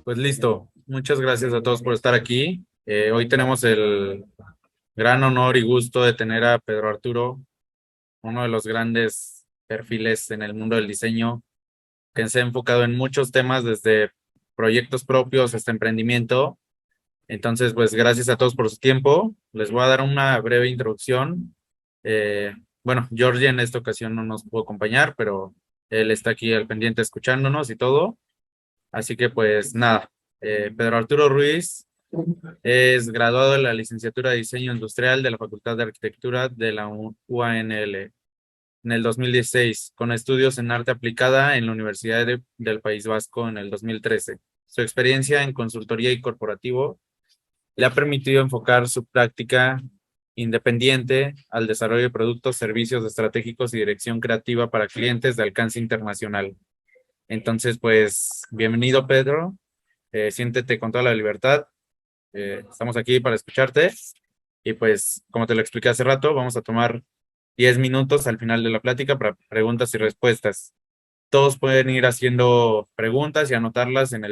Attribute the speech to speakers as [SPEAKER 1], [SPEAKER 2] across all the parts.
[SPEAKER 1] Pues listo. Muchas gracias a todos por estar aquí. Hoy tenemos el gran honor y gusto de tener a Pedro Arturo, uno de los grandes perfiles en el mundo del diseño, que se ha enfocado en muchos temas, desde proyectos propios hasta emprendimiento. Entonces, pues gracias a todos por su tiempo. Les voy a dar una breve introducción. Eh, bueno, Georgie en esta ocasión no nos pudo acompañar, pero él está aquí al pendiente escuchándonos y todo. Así que pues nada, Pedro Arturo Ruiz es graduado de la licenciatura de Diseño Industrial de la Facultad de Arquitectura de la UANL en el 2016, con estudios en arte aplicada en la Universidad del País Vasco en el 2013. Su experiencia en consultoría y corporativo le ha permitido enfocar su práctica independiente al desarrollo de productos, servicios estratégicos y dirección creativa para clientes de alcance internacional. Entonces, pues, bienvenido, Pedro. Siéntete con toda la libertad. Estamos aquí para escucharte. Y pues, como te lo expliqué hace rato, vamos a tomar 10 minutos al final de la plática para preguntas y respuestas. Todos pueden ir haciendo preguntas y anotarlas en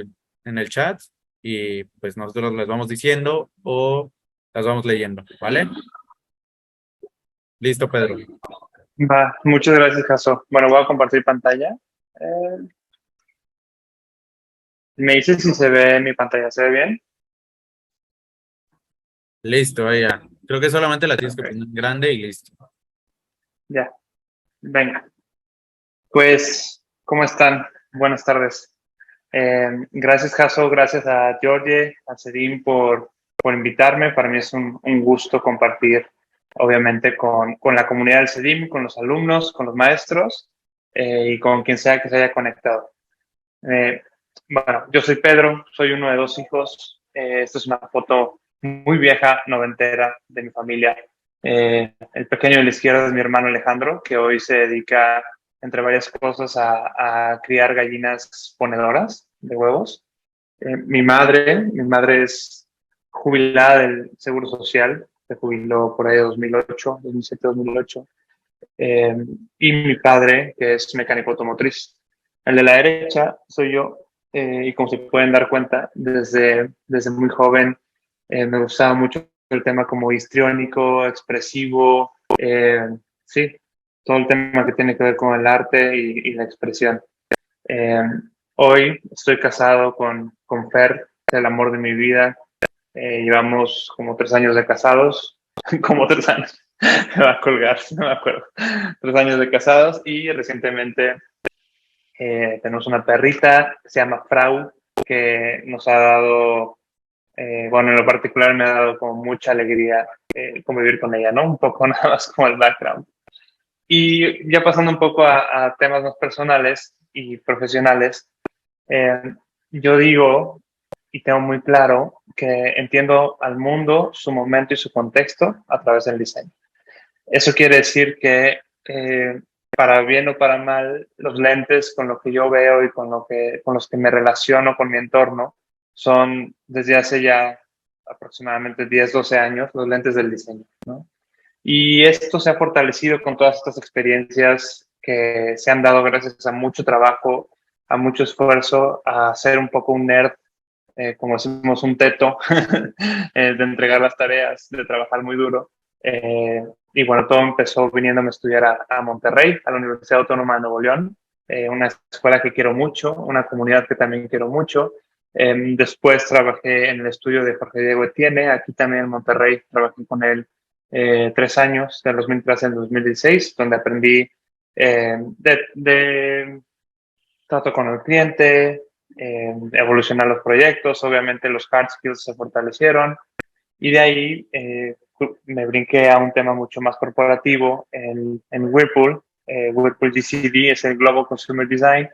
[SPEAKER 1] el chat y pues nosotros las vamos diciendo o las vamos leyendo, ¿vale? Listo, Pedro.
[SPEAKER 2] Va, muchas gracias, Jaso. Bueno, voy a compartir pantalla. Eh, Me dice si se ve mi pantalla, ¿se ve bien?
[SPEAKER 1] Listo, ahí ya. Creo que solamente la tienes que
[SPEAKER 2] Ok,
[SPEAKER 1] poner grande y listo.
[SPEAKER 2] ya, venga. Pues, ¿cómo están? Buenas tardes. Gracias, Jaso, gracias a Georgie, a Sedim por invitarme. Para mí es un gusto compartir, obviamente, con la comunidad del Sedim, con los alumnos, con los maestros y con quien sea que se haya conectado. Eh, bueno, yo soy Pedro, soy uno de dos hijos. Esta es una foto muy vieja, noventera, de mi familia. El pequeño de la izquierda es mi hermano Alejandro, que hoy se dedica, entre varias cosas, a criar gallinas ponedoras de huevos. Mi madre es jubilada del Seguro Social, se jubiló por ahí de 2008, 2007-2008. Eh, y mi padre, que es mecánico automotriz. El de la derecha soy yo, y como se pueden dar cuenta, desde muy joven me gustaba mucho el tema como histriónico, expresivo, sí, todo el tema que tiene que ver con el arte y la expresión. Eh, Hoy estoy casado con Fer, el amor de mi vida. Llevamos como 3 años de casados, como 3 años, me va a colgar, no me acuerdo. 3 años de casados y recientemente tenemos una perrita que se llama Frau, que nos ha dado, bueno, en lo particular me ha dado como mucha alegría convivir con ella, ¿no? Un poco nada más como el background. Y ya pasando un poco a temas más personales y profesionales, eh, yo digo y tengo muy claro que entiendo al mundo, su momento y su contexto a través del diseño. Eso quiere decir que, para bien o para mal, los lentes con lo que yo veo y con los que me relaciono con mi entorno son desde hace ya aproximadamente 10 12 años los lentes del diseño, ¿no? Y esto se ha fortalecido con todas estas experiencias que se han dado gracias a mucho trabajo, a mucho esfuerzo, a ser un poco un nerd, como decimos, un teto, de entregar las tareas, de trabajar muy duro. Eh, y bueno, todo empezó viniéndome a estudiar a Monterrey, a la Universidad Autónoma de Nuevo León, una escuela que quiero mucho, una comunidad que también quiero mucho. Después trabajé en el estudio de Jorge Diego Etienne, aquí también en Monterrey, trabajé con él 3 años, del 2013 al 2016, donde aprendí de trato con el cliente, evolucionar los proyectos, obviamente los hard skills se fortalecieron y de ahí me brinqué a un tema mucho más corporativo en Whirlpool. Whirlpool GCD es el Global Consumer Design,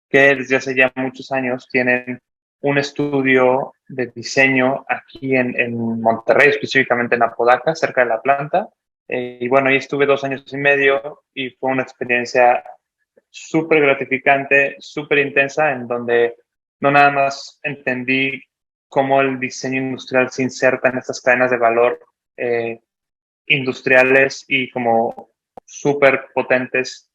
[SPEAKER 2] que desde hace ya muchos años tienen un estudio de diseño aquí en Monterrey, específicamente en Apodaca, cerca de la planta. Y bueno, ahí estuve 2 años y medio y fue una experiencia súper gratificante, súper intensa, en donde no nada más entendí cómo el diseño industrial se inserta en estas cadenas de valor eh, industriales y como súper potentes,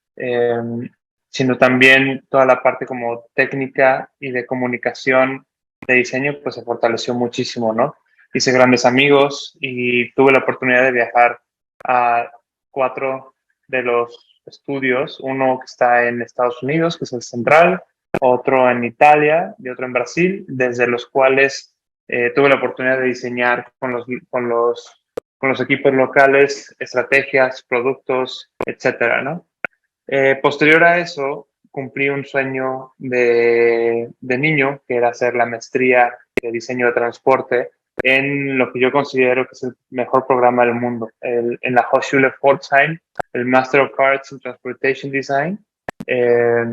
[SPEAKER 2] sino también toda la parte como técnica y de comunicación de diseño pues se fortaleció muchísimo, ¿no? Hice grandes amigos y tuve la oportunidad de viajar a 4 de los estudios, uno que está en Estados Unidos, que es el Central, otro en Italia y otro en Brasil, desde los cuales tuve la oportunidad de diseñar con los equipos locales estrategias, productos, etcétera, ¿no? Posterior a eso, cumplí un sueño de niño, que era hacer la maestría de diseño de transporte en lo que yo considero que es el mejor programa del mundo, en la Hochschule Pforzheim, el Master of Arts in Transportation Design. Eh,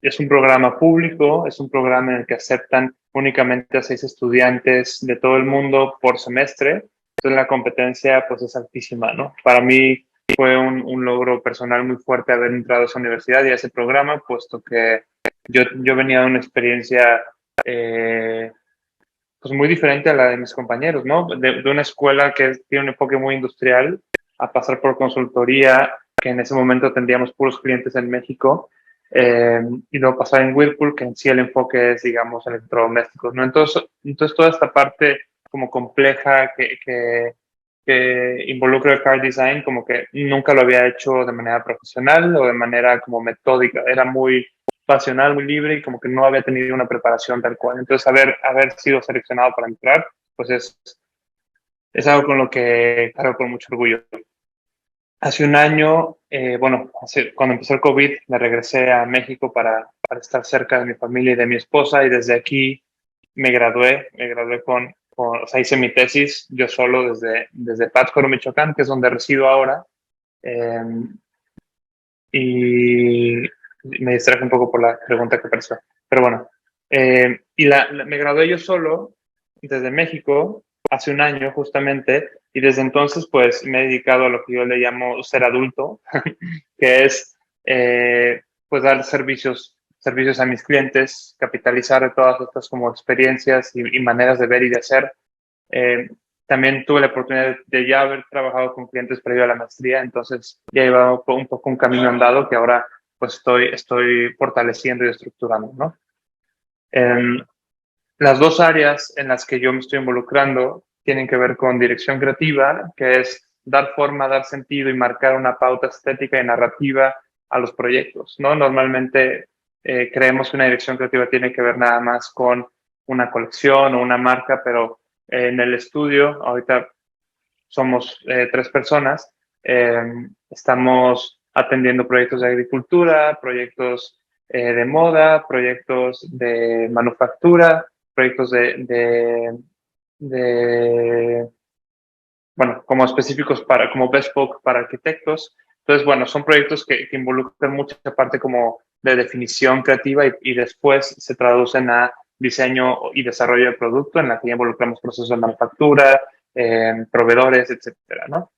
[SPEAKER 2] es un programa público, es un programa en el que aceptan únicamente a 6 estudiantes de todo el mundo por semestre. Entonces la competencia pues es altísima, ¿no? Para mí fue un logro personal muy fuerte haber entrado a esa universidad y a ese programa, puesto que yo venía de una experiencia eh, pues muy diferente a la de mis compañeros, ¿no? De una escuela que tiene un enfoque muy industrial a pasar por consultoría, que en ese momento tendríamos puros clientes en México, y luego pasar en Whirlpool, que en sí el enfoque es, digamos, electrodomésticos, ¿no? Entonces toda esta parte como compleja que involucra el car design, como que nunca lo había hecho de manera profesional o de manera como metódica, era muy pasional, muy libre y como que no había tenido una preparación tal cual. Entonces, haber sido seleccionado para entrar, pues es algo con lo que cargo con mucho orgullo. Hace un año, bueno, cuando empezó el COVID, me regresé a México para estar cerca de mi familia y de mi esposa y desde aquí me gradué o sea, hice mi tesis yo solo desde Pátzcuaro, Michoacán, que es donde resido ahora. Eh, y me distraje un poco por la pregunta que apareció. Pero bueno, me gradué yo solo desde México hace un año justamente y desde entonces pues me he dedicado a lo que yo le llamo ser adulto, que es pues dar servicios a mis clientes, capitalizar de todas estas como experiencias y maneras de ver y de hacer. Eh, También tuve la oportunidad de ya haber trabajado con clientes previo a la maestría, entonces ya iba un poco un camino andado que ahora pues estoy fortaleciendo y estructurando, ¿no? Eh, las dos áreas en las que yo me estoy involucrando tienen que ver con dirección creativa, que es dar forma, dar sentido y marcar una pauta estética y narrativa a los proyectos, ¿no? Normalmente creemos que una dirección creativa tiene que ver nada más con una colección o una marca, pero en el estudio, ahorita somos 3 personas, estamos atendiendo proyectos de agricultura, proyectos de moda, proyectos de manufactura, proyectos de, bueno, como específicos como bespoke para arquitectos. Entonces, bueno, son proyectos que involucran mucha parte como de definición creativa y después se traducen a diseño y desarrollo de producto en la que ya involucramos procesos de manufactura, proveedores, etcétera, ¿no?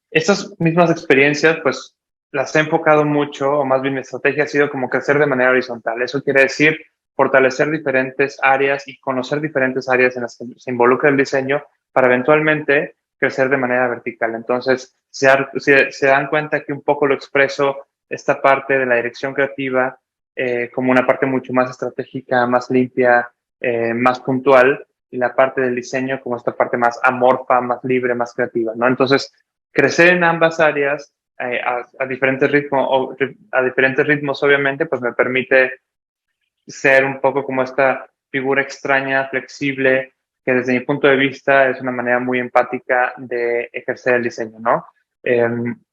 [SPEAKER 2] Estas mismas experiencias, pues, las he enfocado mucho, o más bien mi estrategia ha sido como crecer de manera horizontal. Eso quiere decir fortalecer diferentes áreas y conocer diferentes áreas en las que se involucra el diseño para eventualmente crecer de manera vertical. Entonces, se dan cuenta que un poco lo expreso esta parte de la dirección creativa como una parte mucho más estratégica, más limpia, más puntual, y la parte del diseño como esta parte más amorfa, más libre, más creativa, ¿no? Entonces, crecer en ambas áreas a diferentes ritmos, obviamente, pues me permite ser un poco como esta figura extraña, flexible, que desde mi punto de vista es una manera muy empática de ejercer el diseño, ¿no?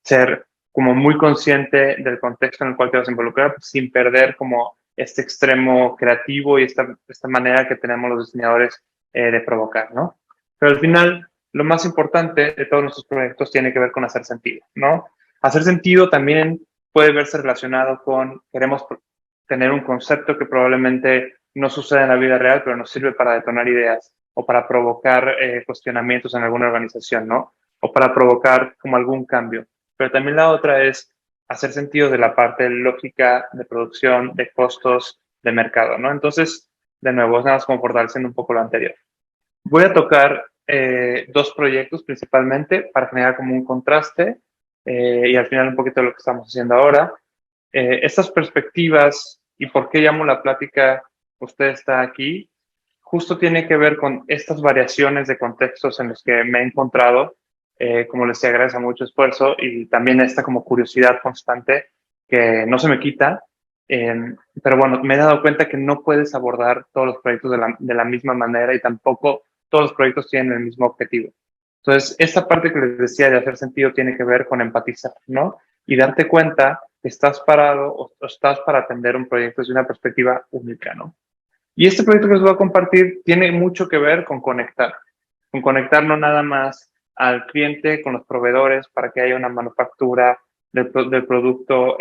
[SPEAKER 2] Ser como muy consciente del contexto en el cual te vas a involucrar sin perder como este extremo creativo y esta manera que tenemos los diseñadores de provocar, ¿no? Pero al final, lo más importante de todos nuestros proyectos tiene que ver con hacer sentido, ¿no? Hacer sentido también puede verse relacionado con queremos tener un concepto que probablemente no sucede en la vida real, pero nos sirve para detonar ideas o para provocar cuestionamientos en alguna organización, ¿no? O para provocar como algún cambio. Pero también la otra es hacer sentido de la parte lógica de producción, de costos, de mercado, ¿no? Entonces, de nuevo, es nada más como fortaleciendo un poco lo anterior. Voy a tocar 2 proyectos principalmente para generar como un contraste y al final un poquito de lo que estamos haciendo ahora. Estas perspectivas y por qué llamo la plática usted está aquí, justo tiene que ver con estas variaciones de contextos en los que me he encontrado, como les decía, gracias a mucho esfuerzo y también esta como curiosidad constante que no se me quita. Pero bueno, me he dado cuenta que no puedes abordar todos los proyectos de la misma manera y tampoco todos los proyectos tienen el mismo objetivo. Entonces, esta parte que les decía de hacer sentido tiene que ver con empatizar, ¿no? Y darte cuenta que estás parado o estás para atender un proyecto desde una perspectiva única, ¿no? Y este proyecto que les voy a compartir tiene mucho que ver con conectar no nada más al cliente con los proveedores para que haya una manufactura del producto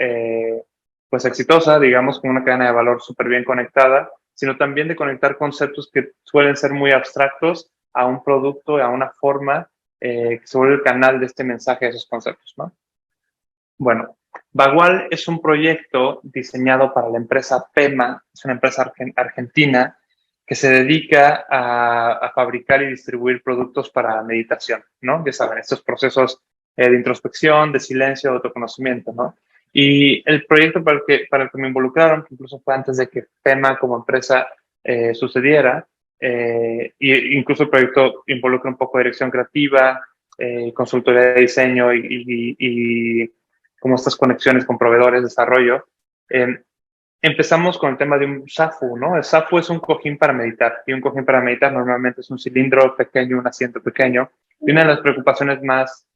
[SPEAKER 2] pues exitosa, digamos, con una cadena de valor súper bien conectada, sino también de conectar conceptos que suelen ser muy abstractos a un producto, a una forma que se vuelve el canal de este mensaje de esos conceptos, ¿no? Bueno, Bagual es un proyecto diseñado para la empresa PEMA, es una empresa argentina que se dedica a fabricar y distribuir productos para meditación, ¿no? Ya saben, estos procesos de introspección, de silencio, de autoconocimiento, ¿no? Y el proyecto para el que me involucraron, que incluso fue antes de que PEMA como empresa sucediera, y incluso el proyecto involucra un poco de dirección creativa, consultoría de diseño y como estas conexiones con proveedores, desarrollo. Empezamos con el tema de un SAFU, ¿no? El SAFU es un cojín para meditar, y un cojín para meditar normalmente es un cilindro pequeño, un asiento pequeño, y una de las preocupaciones más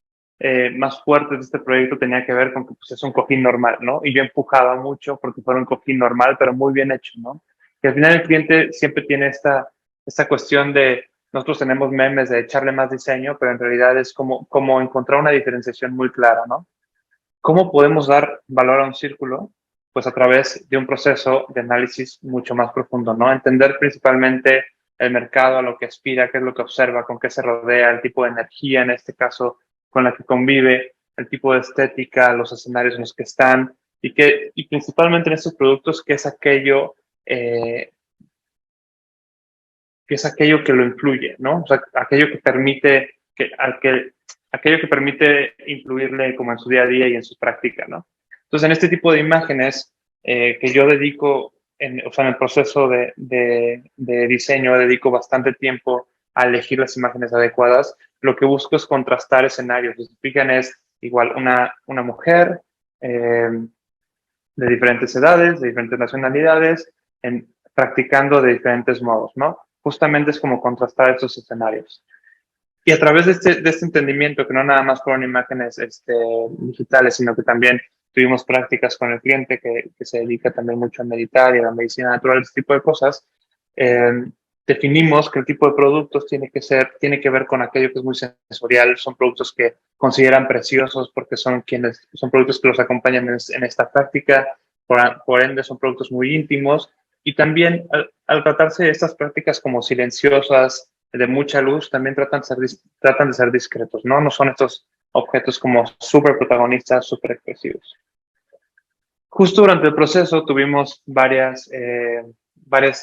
[SPEAKER 2] fuertes de este proyecto tenía que ver con que pues, es un cojín normal, ¿no? Y yo empujaba mucho porque fuera un cojín normal, pero muy bien hecho, ¿no? Y al final el cliente siempre tiene esta cuestión de, nosotros tenemos memes de echarle más diseño, pero en realidad es como encontrar una diferenciación muy clara, ¿no? ¿Cómo podemos dar valor a un círculo? Pues a través de un proceso de análisis mucho más profundo, ¿no? Entender principalmente el mercado, a lo que aspira, qué es lo que observa, con qué se rodea, el tipo de energía, en este caso, con la que convive, el tipo de estética, los escenarios en los que están, y principalmente en estos productos, eh, qué es aquello que lo influye, ¿no? O sea, aquello que permite aquello que permite influirle como en su día a día y en su práctica, ¿no? Entonces, en este tipo de imágenes que yo dedico, o sea, en el proceso de diseño, dedico bastante tiempo a elegir las imágenes adecuadas. Lo que busco es contrastar escenarios. Si se fijan, es igual una mujer de diferentes edades, de diferentes nacionalidades, practicando de diferentes modos, ¿no? Justamente es como contrastar estos escenarios. Y a través de este entendimiento, que no nada más fueron imágenes digitales, sino que también tuvimos prácticas con el cliente que se dedica también mucho a meditar y a la medicina natural, este tipo de cosas, eh, definimos que el tipo de productos tiene que ver con aquello que es muy sensorial, son productos que consideran preciosos porque son productos que los acompañan en esta práctica, por ende son productos muy íntimos y también al tratarse de estas prácticas como silenciosas, de mucha luz, también tratan de ser discretos, ¿no? No son estos objetos como súper protagonistas, súper expresivos. Justo durante el proceso tuvimos varias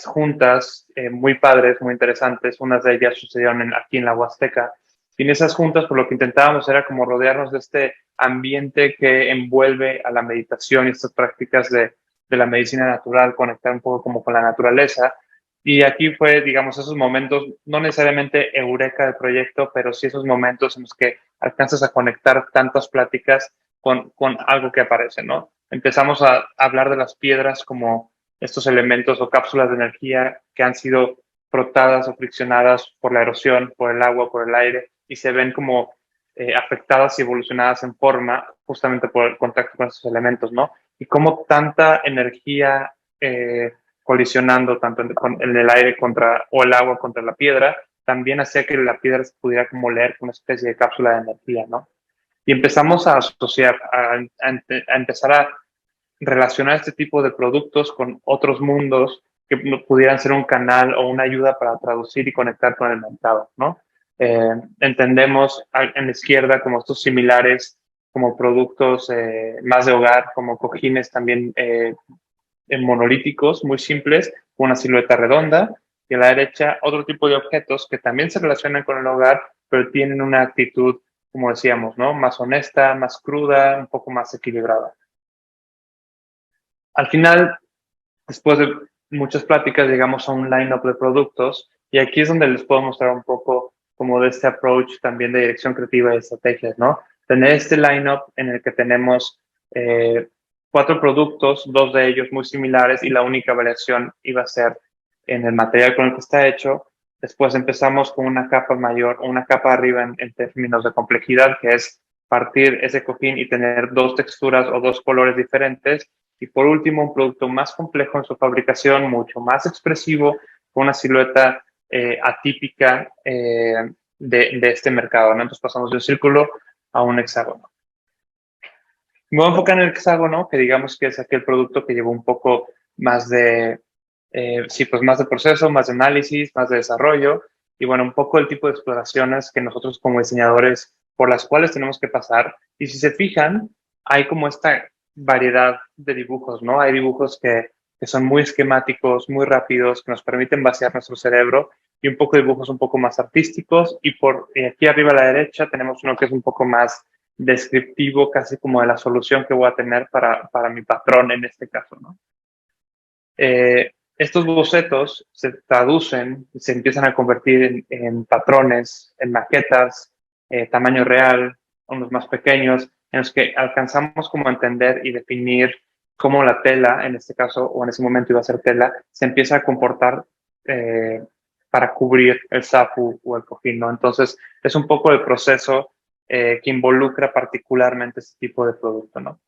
[SPEAKER 2] juntas muy padres, muy interesantes. Unas de ellas sucedieron aquí en la Huasteca. Y en esas juntas, por lo que intentábamos era como rodearnos de este ambiente que envuelve a la meditación y estas prácticas de la medicina natural, conectar un poco como con la naturaleza. Y aquí fue, digamos, esos momentos, no necesariamente eureka del proyecto, pero sí esos momentos en los que alcanzas a conectar tantas pláticas con algo que aparece, ¿no? Empezamos a hablar de las piedras como estos elementos o cápsulas de energía que han sido frotadas o friccionadas por la erosión, por el agua, por el aire, y se ven como afectadas y evolucionadas en forma justamente por el contacto con estos elementos, ¿no? Y cómo tanta energía colisionando tanto en el aire o el agua contra la piedra, también hacía que la piedra se pudiera como leer como una especie de cápsula de energía, ¿no? Y empezamos a asociar, a empezar a relacionar este tipo de productos con otros mundos que pudieran ser un canal o una ayuda para traducir y conectar con el mercado, ¿no? Entendemos en la izquierda como estos similares, como productos más de hogar, como cojines también monolíticos, muy simples, con una silueta redonda, y a la derecha otro tipo de objetos que también se relacionan con el hogar, pero tienen una actitud, como decíamos, ¿no? Más honesta, más cruda, un poco más equilibrada. Al final, después de muchas pláticas llegamos a un line-up de productos y aquí es donde les puedo mostrar un poco como de este approach también de dirección creativa y estrategias, ¿no? Tener este line-up en el que tenemos 4 productos, 2 de ellos muy similares y la única variación iba a ser en el material con el que está hecho. Después empezamos con una capa mayor, una capa arriba en términos de complejidad, que es partir ese cojín y tener 2 texturas o 2 colores diferentes. Y por último, un producto más complejo en su fabricación, mucho más expresivo, con una silueta atípica de este mercado, ¿no? Entonces pasamos de un círculo a un hexágono. Me voy a enfocar en el hexágono, que digamos que es aquel producto que llevó un poco más de, sí, pues más de proceso, más de análisis, más de desarrollo, y bueno, un poco el tipo de exploraciones que nosotros como diseñadores por las cuales tenemos que pasar. Y si se fijan, hay como esta variedad de dibujos, ¿no? Hay dibujos que son muy esquemáticos, muy rápidos, que nos permiten vaciar nuestro cerebro, y un poco de dibujos un poco más artísticos, y aquí arriba a la derecha tenemos uno que es un poco más descriptivo, casi como de la solución que voy a tener para mi patrón en este caso, ¿no? Estos bocetos se traducen, se empiezan a convertir en patrones, en maquetas, tamaño real, unos más pequeños, en los que alcanzamos como a entender y definir cómo la tela, en este caso, o en ese momento iba a ser tela, se empieza a comportar eh, para cubrir el zafu o el cojín, ¿no? Entonces, es un poco el proceso que involucra particularmente este tipo de producto, ¿no?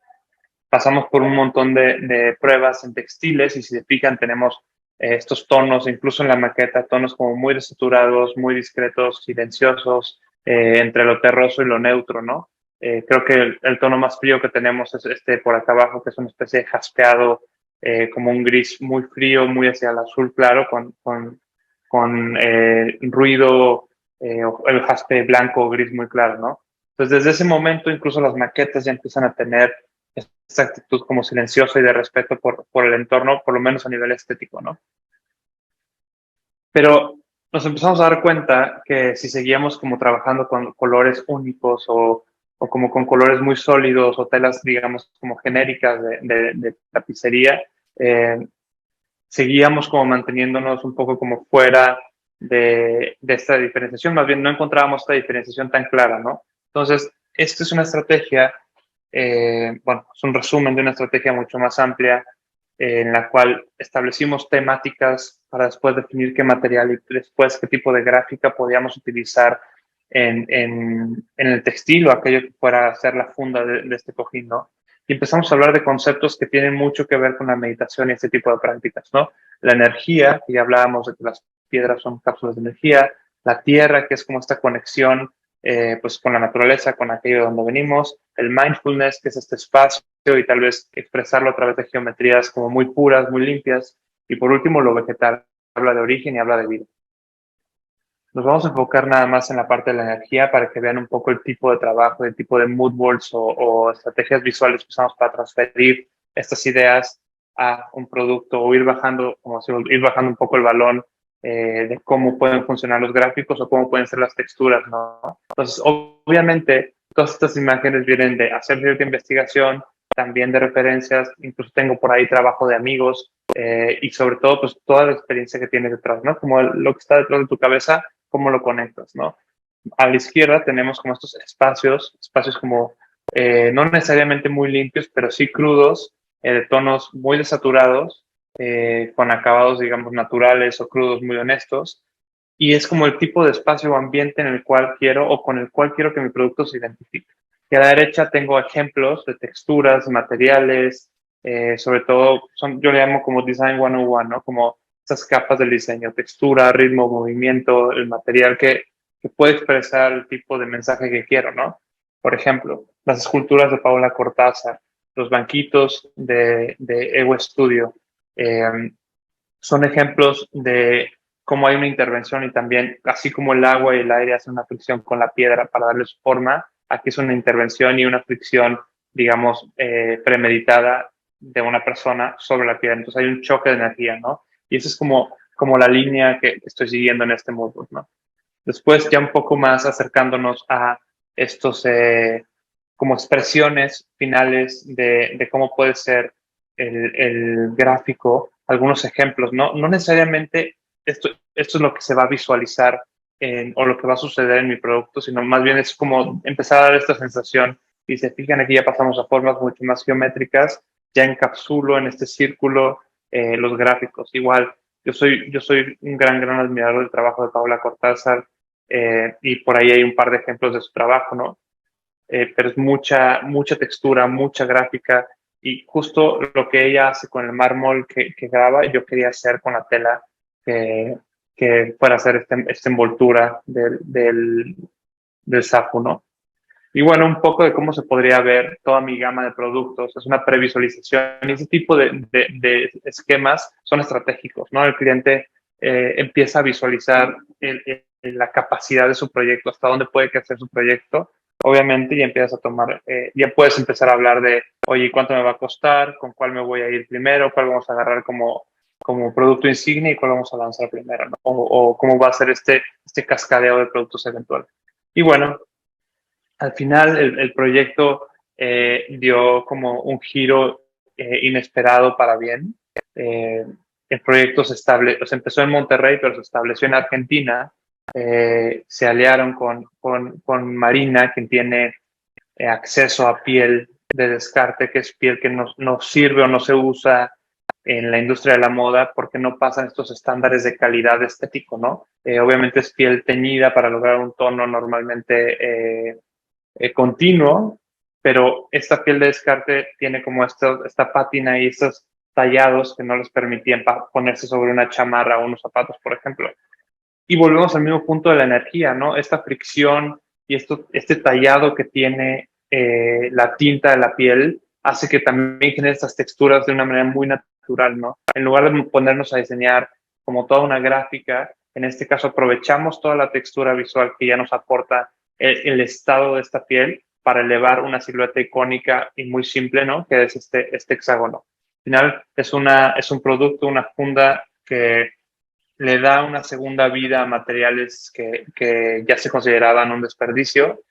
[SPEAKER 2] Pasamos por un montón de pruebas en textiles y si se fijan tenemos estos tonos, incluso en la maqueta, tonos como muy desaturados, muy discretos, silenciosos, entre lo terroso y lo neutro, ¿no? Creo que el tono más frío que tenemos es este por acá abajo, que es una especie de jaspeado, como un gris muy frío, muy hacia el azul claro, con ruido, o el jaspe blanco o gris muy claro, ¿no? Entonces, desde ese momento, incluso las maquetas ya empiezan a tener esta actitud como silenciosa y de respeto por el entorno, por lo menos a nivel estético, ¿no? Pero nos empezamos a dar cuenta que si seguíamos como trabajando con colores únicos o como con colores muy sólidos o telas, digamos, como genéricas de tapicería, seguíamos como manteniéndonos un poco como fuera de esta diferenciación, más bien no encontrábamos esta diferenciación tan clara, ¿no? Entonces, esta es una estrategia, bueno, es un resumen de una estrategia mucho más amplia en la cual establecimos temáticas para después definir qué material y después qué tipo de gráfica podíamos utilizar en el textil o aquello que fuera a ser la funda de este cojín, ¿no? Y empezamos a hablar de conceptos que tienen mucho que ver con la meditación y este tipo de prácticas, ¿no? La energía, que ya hablábamos de que las piedras son cápsulas de energía, la tierra, que es como esta conexión pues con la naturaleza, con aquello de donde venimos, el mindfulness, que es este espacio y tal vez expresarlo a través de geometrías como muy puras, muy limpias, y por último lo vegetal, habla de origen y habla de vida. Nos vamos a enfocar nada más en la parte de la energía para que vean un poco el tipo de trabajo, el tipo de mood boards o estrategias visuales que usamos para transferir estas ideas a un producto o ir bajando, como si ir bajando un poco el balón de cómo pueden funcionar los gráficos o cómo pueden ser las texturas, ¿no? Entonces, obviamente, todas estas imágenes vienen de hacer cierta investigación, también de referencias, incluso tengo por ahí trabajo de amigos y sobre todo, pues toda la experiencia que tienes detrás, ¿no? Como lo que está detrás de tu cabeza, cómo lo conectas, ¿no? A la izquierda tenemos como estos espacios como no necesariamente muy limpios, pero sí crudos, de tonos muy desaturados, con acabados, digamos, naturales o crudos muy honestos. Y es como el tipo de espacio o ambiente en el cual quiero o con el cual quiero que mi producto se identifique. Y a la derecha tengo ejemplos de texturas, materiales, sobre todo, yo le llamo como Design 101, ¿no? Como estas capas del diseño, textura, ritmo, movimiento, el material que puede expresar el tipo de mensaje que quiero, ¿no? Por ejemplo, las esculturas de Paula Cortázar, los banquitos de Evo Studio, son ejemplos de cómo hay una intervención y también, así como el agua y el aire hacen una fricción con la piedra para darles forma, aquí es una intervención y una fricción, digamos, premeditada de una persona sobre la piedra. Entonces hay un choque de energía, ¿no? Y esa es como la línea que estoy siguiendo en este modo, ¿no? Después, ya un poco más acercándonos a estos como expresiones finales de cómo puede ser el gráfico algunos ejemplos, ¿no? No necesariamente esto es lo que se va a visualizar o lo que va a suceder en mi producto, sino más bien es como empezar a dar esta sensación. Y se fijan aquí ya pasamos a formas mucho más geométricas, ya encapsulo en este círculo los gráficos. Igual, yo soy un gran admirador del trabajo de Paula Cortázar, y por ahí hay un par de ejemplos de su trabajo, ¿no? Pero es mucha textura, mucha gráfica, y justo lo que ella hace con el mármol que graba, yo quería hacer con la tela que, que fuera a hacer esta envoltura del sapo, ¿no? Y bueno, un poco de cómo se podría ver toda mi gama de productos. Es una previsualización y ese tipo de esquemas son estratégicos, ¿no? El cliente empieza a visualizar la capacidad de su proyecto, hasta dónde puede crecer su proyecto, obviamente, y empiezas a tomar, ya puedes empezar a hablar de, oye, ¿cuánto me va a costar? ¿Con cuál me voy a ir primero? ¿Cuál vamos a agarrar como producto insignia y cuál vamos a lanzar primero, ¿no? O cómo va a ser este cascadeo de productos eventual. Y bueno, al final el proyecto dio como un giro inesperado para bien. Eh, el proyecto se empezó en Monterrey, pero se estableció en Argentina. Se aliaron con Marina, quien tiene acceso a piel de descarte, que es piel que no sirve o no se usa en la industria de la moda porque no pasan estos estándares de calidad estético, ¿no? Obviamente es piel teñida para lograr un tono normalmente continuo, pero esta piel de descarte tiene como esta pátina y estos tallados que no les permitían ponerse sobre una chamarra o unos zapatos, por ejemplo. Y volvemos al mismo punto de la energía, ¿no? Esta fricción y este tallado que tiene la tinta de la piel hace que también genere estas texturas de una manera muy natural, ¿no? En lugar de ponernos a diseñar como toda una gráfica, en este caso aprovechamos toda la textura visual que ya nos aporta el estado de esta piel para elevar una silueta icónica y muy simple, ¿no? Que es este hexágono. Al final es un producto, una funda que le da una segunda vida a materiales que ya se consideraban un desperdicio,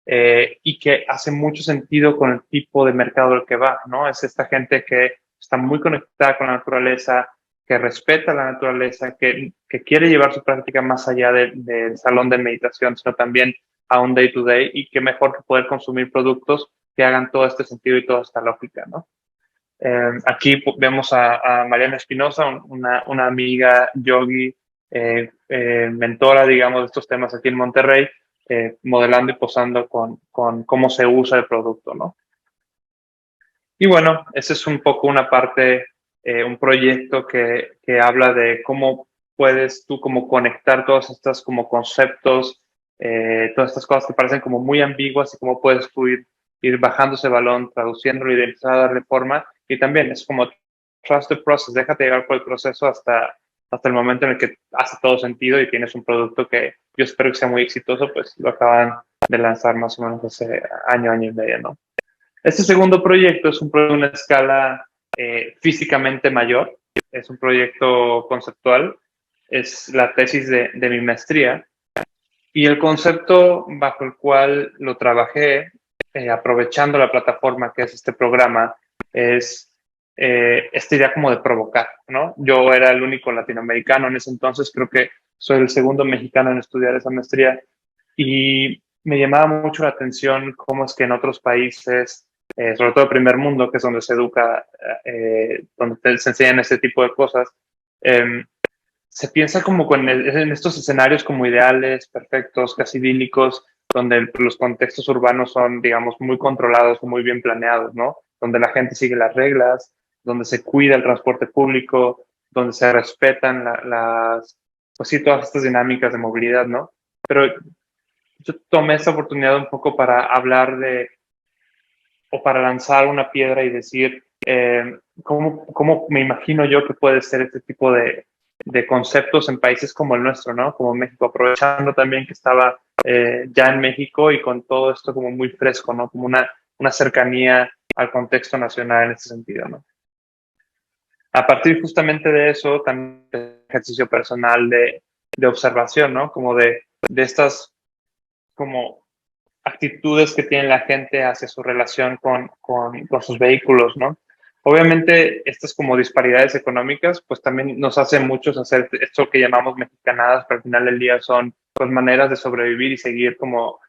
[SPEAKER 2] y que hace mucho sentido con el tipo de mercado al que va, ¿no? Es esta gente que está muy conectada con la naturaleza, que respeta la naturaleza, que quiere llevar su práctica más allá del salón de meditación, sino también a un day to day, y que mejor que poder consumir productos que hagan todo este sentido y toda esta lógica, ¿no? Aquí vemos a Mariana Espinosa, una amiga yogi, mentora, digamos, de estos temas aquí en Monterrey, modelando y posando con cómo se usa el producto, ¿no? Y bueno, ese es un poco una parte, un proyecto que habla de cómo puedes tú como conectar todas estas como conceptos, todas estas cosas que parecen como muy ambiguas y cómo puedes tú ir bajando ese balón, traduciéndolo y empezar a darle forma. Y también es como trust the process, déjate llevar por el proceso hasta el momento en el que hace todo sentido y tienes un producto que yo espero que sea muy exitoso, pues lo acaban de lanzar más o menos hace año y medio, ¿no? Este segundo proyecto es un proyecto de una escala físicamente mayor, es un proyecto conceptual, es la tesis de mi maestría, y el concepto bajo el cual lo trabajé, aprovechando la plataforma que es este programa, es esta idea como de provocar, ¿no? Yo era el único latinoamericano en ese entonces, creo que soy el segundo mexicano en estudiar esa maestría, y me llamaba mucho la atención cómo es que en otros países, sobre todo el primer mundo, que es donde se educa, donde se enseñan este tipo de cosas, eh, se piensa como en estos escenarios como ideales, perfectos, casi idílicos, donde los contextos urbanos son, digamos, muy controlados o muy bien planeados, ¿no? Donde la gente sigue las reglas, donde se cuida el transporte público, donde se respetan pues sí, todas estas dinámicas de movilidad, ¿no? Pero yo tomé esta oportunidad un poco para hablar o para lanzar una piedra y decir, ¿cómo me imagino yo que puede ser este tipo de conceptos en países como el nuestro, ¿no? Como México, aprovechando también que estaba ya en México y con todo esto como muy fresco, ¿no? Como una cercanía al contexto nacional en ese sentido, ¿no? A partir justamente de eso, también ejercicio personal de observación, ¿no? Como de estas como actitudes que tiene la gente hacia su relación con sus vehículos, ¿no? Obviamente, estas como disparidades económicas, pues también nos hacen muchos hacer esto que llamamos mexicanadas, pero al final del día son pues maneras de sobrevivir y seguir como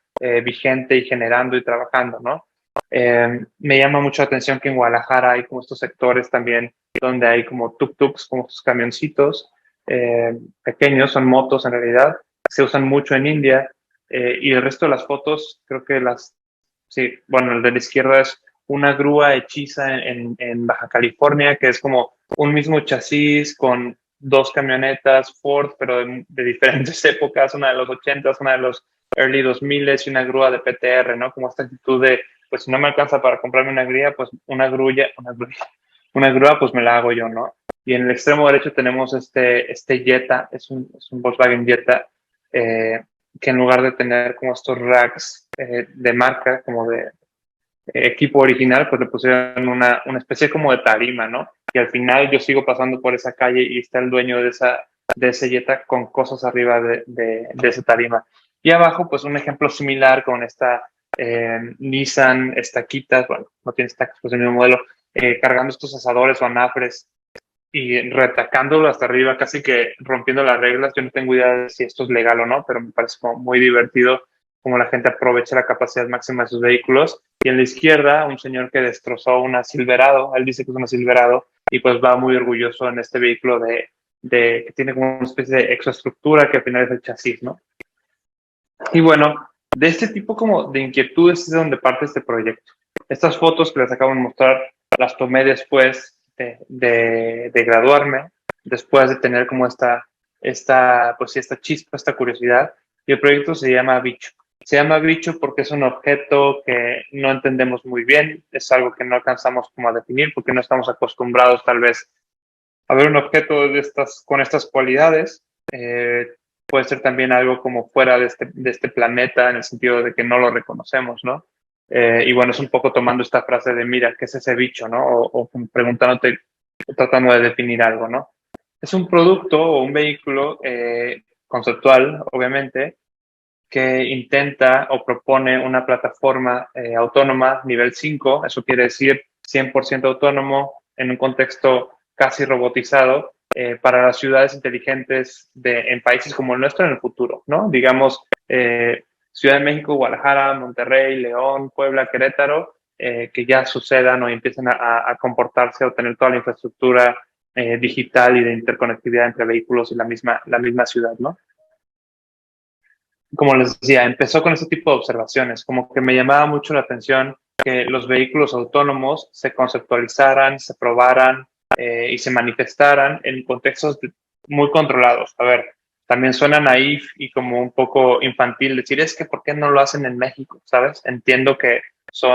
[SPEAKER 2] vigente y generando y trabajando, ¿no? Me llama mucho la atención que en Guadalajara hay como estos sectores también donde hay como tuk-tuks, como estos camioncitos pequeños, son motos en realidad, se usan mucho en India y el resto de las fotos, creo que sí, bueno, el de la izquierda es una grúa hechiza en Baja California, que es como un mismo chasis con dos camionetas Ford, pero de diferentes épocas, una de los 80s, una de los early 2000s y una grúa de PTR, ¿no? Como esta actitud de, pues si no me alcanza para comprarme una grúa, pues una grúa, pues me la hago yo, ¿no? Y en el extremo derecho tenemos este Jetta, es un Volkswagen Jetta, que en lugar de tener como estos racks de marca, como de equipo original, pues le pusieron una especie como de tarima, ¿no? Y al final yo sigo pasando por esa calle y está el dueño de ese Jetta con cosas arriba de esa tarima. Y abajo, pues un ejemplo similar con esta Nissan estaquitas, bueno, no tiene estacas, pues el mismo modelo, cargando estos asadores o anafres y retacándolo hasta arriba, casi que rompiendo las reglas. Yo no tengo idea de si esto es legal o no, pero me parece como muy divertido cómo la gente aprovecha la capacidad máxima de sus vehículos. Y en la izquierda, un señor que destrozó una Silverado, él dice que es una Silverado, y pues va muy orgulloso en este vehículo que tiene como una especie de exoestructura que al final es el chasis, ¿no? Y bueno, de este tipo como de inquietudes es de donde parte este proyecto. Estas fotos que les acabo de mostrar las tomé después de graduarme, después de tener como pues sí, esta chispa, esta curiosidad. Y el proyecto se llama Bicho. Se llama Bicho porque es un objeto que no entendemos muy bien, es algo que no alcanzamos como a definir porque no estamos acostumbrados tal vez a ver un objeto con estas cualidades. Puede ser también algo como fuera de este planeta, en el sentido de que no lo reconocemos, ¿no? Y bueno, es un poco tomando esta frase de, mira, ¿qué es ese bicho, no? O preguntándote, tratando de definir algo, ¿no? Es un producto o un vehículo conceptual, obviamente, que intenta o propone una plataforma autónoma nivel 5. Eso quiere decir 100% autónomo en un contexto casi robotizado para las ciudades inteligentes en países como el nuestro en el futuro, ¿no? Digamos, Ciudad de México, Guadalajara, Monterrey, León, Puebla, Querétaro, que ya sucedan o empiecen a comportarse o tener toda la infraestructura digital y de interconectividad entre vehículos y la misma ciudad, ¿no? Como les decía, empezó con ese tipo de observaciones, como que me llamaba mucho la atención que los vehículos autónomos se conceptualizaran, se probaran y se manifestaran en contextos muy controlados. A ver, también suena naif y como un poco infantil decir, es que ¿por qué no lo hacen en México? ¿Sabes? Entiendo que se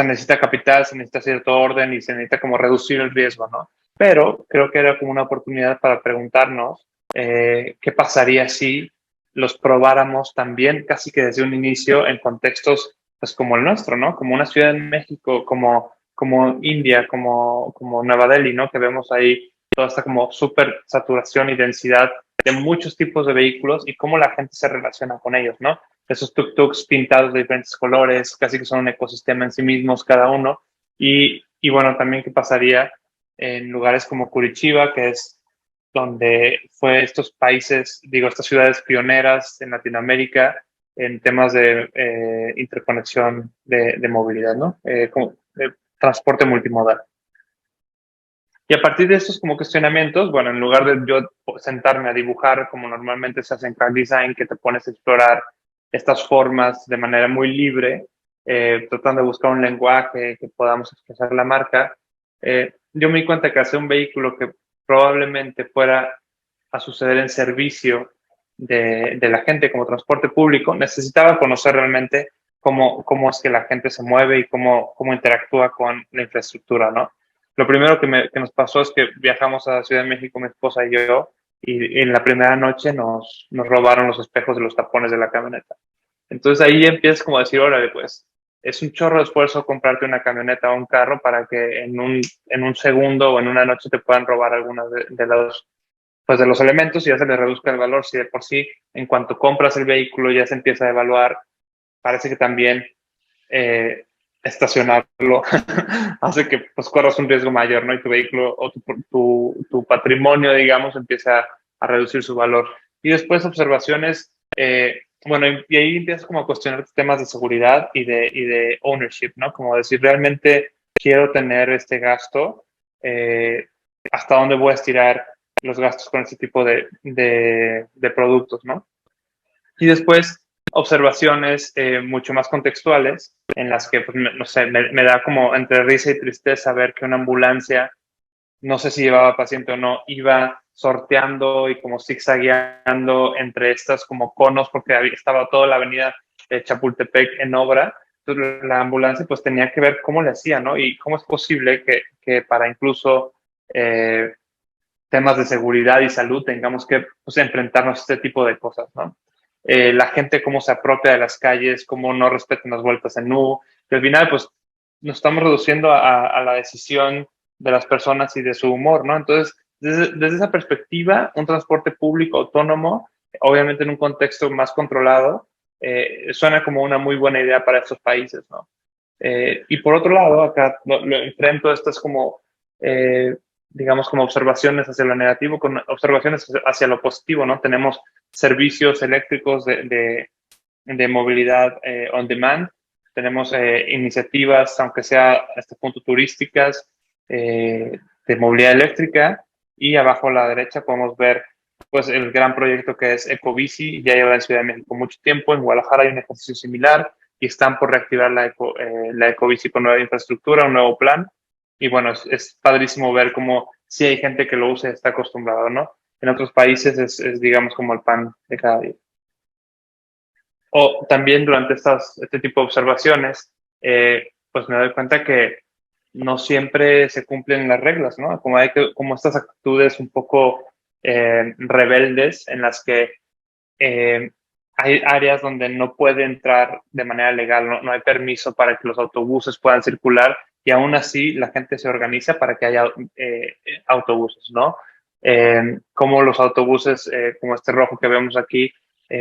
[SPEAKER 2] necesita capital, se necesita cierto orden y se necesita como reducir el riesgo, ¿no? Pero creo que era como una oportunidad para preguntarnos qué pasaría si los probáramos también casi que desde un inicio en contextos pues como el nuestro, ¿no? Como una ciudad en México, como India, como Nueva Delhi, ¿no? Que vemos ahí toda esta como súper saturación y densidad de muchos tipos de vehículos y cómo la gente se relaciona con ellos, ¿no? Esos tuk-tuks pintados de diferentes colores, casi que son un ecosistema en sí mismos cada uno. Y bueno, también qué pasaría en lugares como Curitiba, que es donde fue estos países, digo, estas ciudades pioneras en Latinoamérica en temas de interconexión de movilidad, ¿no? Como, transporte multimodal. Y a partir de estos como cuestionamientos, bueno, en lugar de yo sentarme a dibujar como normalmente se hace en CAD Design, que te pones a explorar estas formas de manera muy libre, tratando de buscar un lenguaje que podamos expresar la marca, yo me di cuenta que hacer un vehículo que probablemente fuera a suceder en servicio de la gente como transporte público, necesitaba conocer realmente cómo es que la gente se mueve y cómo interactúa con la infraestructura, ¿no? Lo primero que nos pasó es que viajamos a Ciudad de México, mi esposa y yo, y en la primera noche nos robaron los espejos de los tapones de la camioneta. Entonces ahí empiezas como a decir, órale, pues es un chorro de esfuerzo comprarte una camioneta o un carro para que en un segundo o en una noche te puedan robar algunos de los elementos y ya se les reduzca el valor. Si de por sí, en cuanto compras el vehículo ya se empieza a evaluar, parece que también estacionarlo hace que pues corras un riesgo mayor, ¿no? Y tu vehículo o tu patrimonio, digamos, empieza a reducir su valor. Y después observaciones, bueno, y ahí empiezas como a cuestionar temas de seguridad y de ownership, ¿no? Como decir, realmente quiero tener este gasto, eh, hasta dónde voy a estirar los gastos con este tipo de productos, ¿no? Y después observaciones mucho más contextuales en las que, pues, no sé, me da como entre risa y tristeza ver que una ambulancia, no sé si llevaba paciente o no, iba sorteando y como zigzagueando entre estas como conos porque estaba toda la avenida de Chapultepec en obra. Entonces la ambulancia pues tenía que ver cómo le hacía, ¿no? Y cómo es posible que para incluso temas de seguridad y salud tengamos que pues, enfrentarnos a este tipo de cosas, ¿no? La gente cómo se apropia de las calles, cómo no respetan las vueltas en U, que al final pues nos estamos reduciendo a la decisión de las personas y de su humor, ¿no? Entonces, desde esa perspectiva, un transporte público autónomo, obviamente en un contexto más controlado, suena como una muy buena idea para estos países, ¿no? Y por otro lado, acá lo enfrento estas como digamos, como observaciones hacia lo negativo, con observaciones hacia lo positivo, ¿no? Tenemos servicios eléctricos de movilidad on demand, tenemos iniciativas, aunque sea a este punto turísticas, de movilidad eléctrica, y abajo a la derecha podemos ver pues el gran proyecto que es Ecobici, ya lleva en Ciudad de México mucho tiempo, en Guadalajara hay un ejercicio similar y están por reactivar la Ecobici con nueva infraestructura, un nuevo plan. Y bueno, es padrísimo ver cómo si hay gente que lo usa y está acostumbrado, ¿no? En otros países es, digamos, como el pan de cada día. O también durante este tipo de observaciones, pues me doy cuenta que no siempre se cumplen las reglas, ¿no? Como hay como estas actitudes un poco rebeldes en las que eh, hay áreas donde no puede entrar de manera legal, no hay permiso para que los autobuses puedan circular y aún así la gente se organiza para que haya autobuses, ¿no? Como los autobuses, como este rojo que vemos aquí,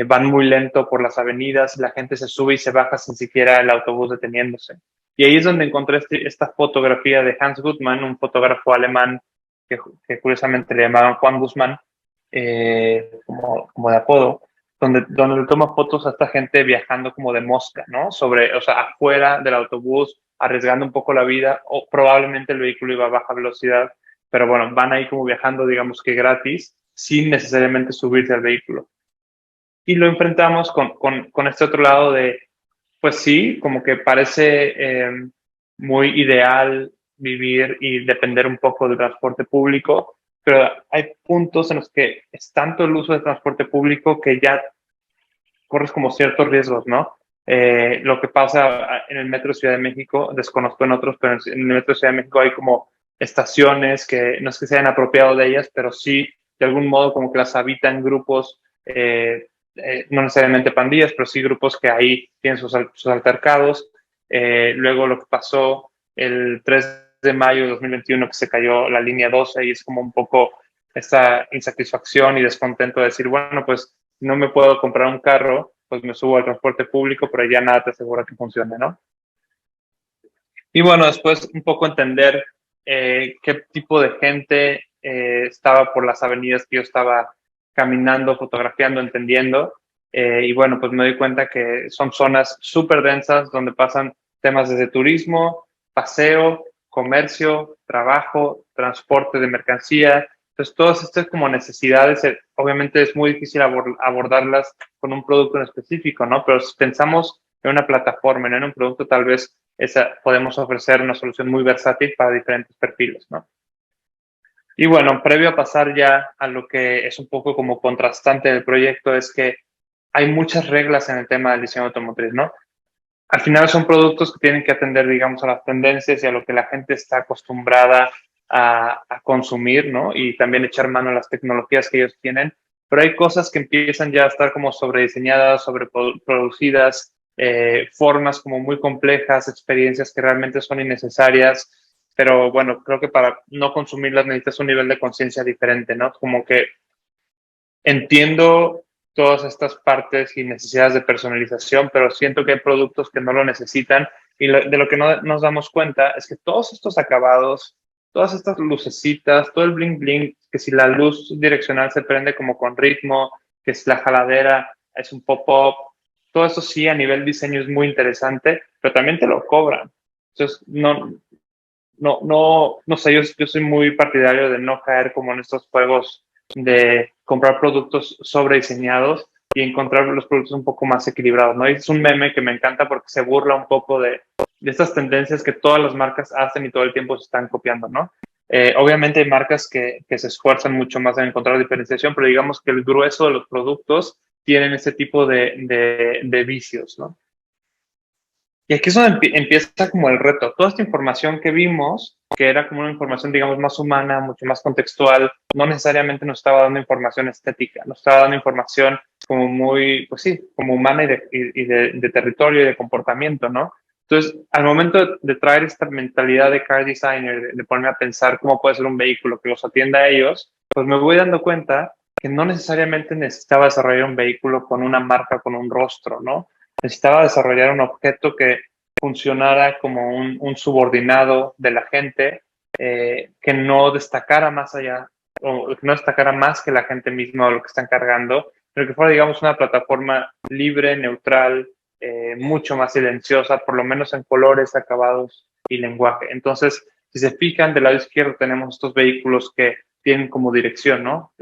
[SPEAKER 2] van muy lento por las avenidas, la gente se sube y se baja sin siquiera el autobús deteniéndose. Y ahí es donde encontré esta fotografía de Hans Gutmann, un fotógrafo alemán que curiosamente le llamaban Juan Guzmán, como de apodo, donde le toma fotos a esta gente viajando como de mosca, ¿no? O sea, afuera del autobús, arriesgando un poco la vida, o probablemente el vehículo iba a baja velocidad, pero bueno, van ahí como viajando, digamos que gratis, sin necesariamente subirse al vehículo. Y lo enfrentamos con este otro lado de, pues sí, como que parece muy ideal vivir y depender un poco del transporte público, pero hay puntos en los que es tanto el uso del transporte público que ya corres como ciertos riesgos, ¿no? Lo que pasa en el Metro Ciudad de México, desconozco en otros, pero en el Metro Ciudad de México hay como estaciones que no es que se hayan apropiado de ellas, pero sí de algún modo como que las habitan grupos, no necesariamente pandillas, pero sí grupos que ahí tienen sus altercados. Luego lo que pasó el 3 de mayo de 2021 que se cayó la línea 12 y es como un poco esta insatisfacción y descontento de decir, bueno, pues no me puedo comprar un carro, pues me subo al transporte público, pero ya nada te asegura que funcione, ¿no? Y bueno, después un poco entender qué tipo de gente estaba por las avenidas que yo estaba caminando, fotografiando, entendiendo. Y bueno, pues me doy cuenta que son zonas súper densas donde pasan temas desde turismo, paseo, comercio, trabajo, transporte de mercancía. Entonces, todas estas como necesidades, obviamente es muy difícil abordarlas con un producto en específico, ¿no? Pero si pensamos en una plataforma, no en un producto, tal vez podemos ofrecer una solución muy versátil para diferentes perfiles, ¿no? Y bueno, previo a pasar ya a lo que es un poco como contrastante del proyecto, es que hay muchas reglas en el tema del diseño automotriz, ¿no? Al final son productos que tienen que atender, digamos, a las tendencias y a lo que la gente está acostumbrada a consumir, ¿no? Y también echar mano a las tecnologías que ellos tienen. Pero hay cosas que empiezan ya a estar como sobrediseñadas, sobreproducidas, formas como muy complejas, experiencias que realmente son innecesarias. Pero bueno, creo que para no consumirlas necesitas un nivel de conciencia diferente, ¿no? Como que entiendo todas estas partes y necesidades de personalización, pero siento que hay productos que no lo necesitan Y de lo que no nos damos cuenta es que todos estos acabados, todas estas lucecitas, todo el bling bling, que si la luz direccional se prende como con ritmo, que si la jaladera es un pop-up, todo eso sí a nivel diseño es muy interesante, pero también te lo cobran. Entonces, no sé, yo soy muy partidario de no caer como en estos juegos de comprar productos sobrediseñados y encontrar los productos un poco más equilibrados, ¿no? Y es un meme que me encanta porque se burla un poco de estas tendencias que todas las marcas hacen y todo el tiempo se están copiando, ¿no? Obviamente hay marcas que se esfuerzan mucho más en encontrar diferenciación, pero digamos que el grueso de los productos tienen ese tipo de vicios, ¿no? Y aquí es donde empieza como el reto. Toda esta información que vimos, que era como una información, digamos, más humana, mucho más contextual, no necesariamente nos estaba dando información estética, nos estaba dando información como muy, pues sí, como humana y de territorio y de comportamiento, ¿no? Entonces, al momento de traer esta mentalidad de car designer, de ponerme a pensar cómo puede ser un vehículo que los atienda a ellos, pues me voy dando cuenta que no necesariamente necesitaba desarrollar un vehículo con una marca, con un rostro, ¿no? Necesitaba desarrollar un objeto que funcionara como un subordinado de la gente, que no destacara más allá, o que no destacara más que la gente misma o lo que están cargando, pero que fuera, digamos, una plataforma libre, neutral, mucho más silenciosa, por lo menos en colores, acabados y lenguaje. Entonces, si se fijan, del lado izquierdo tenemos estos vehículos que tienen como dirección, ¿no?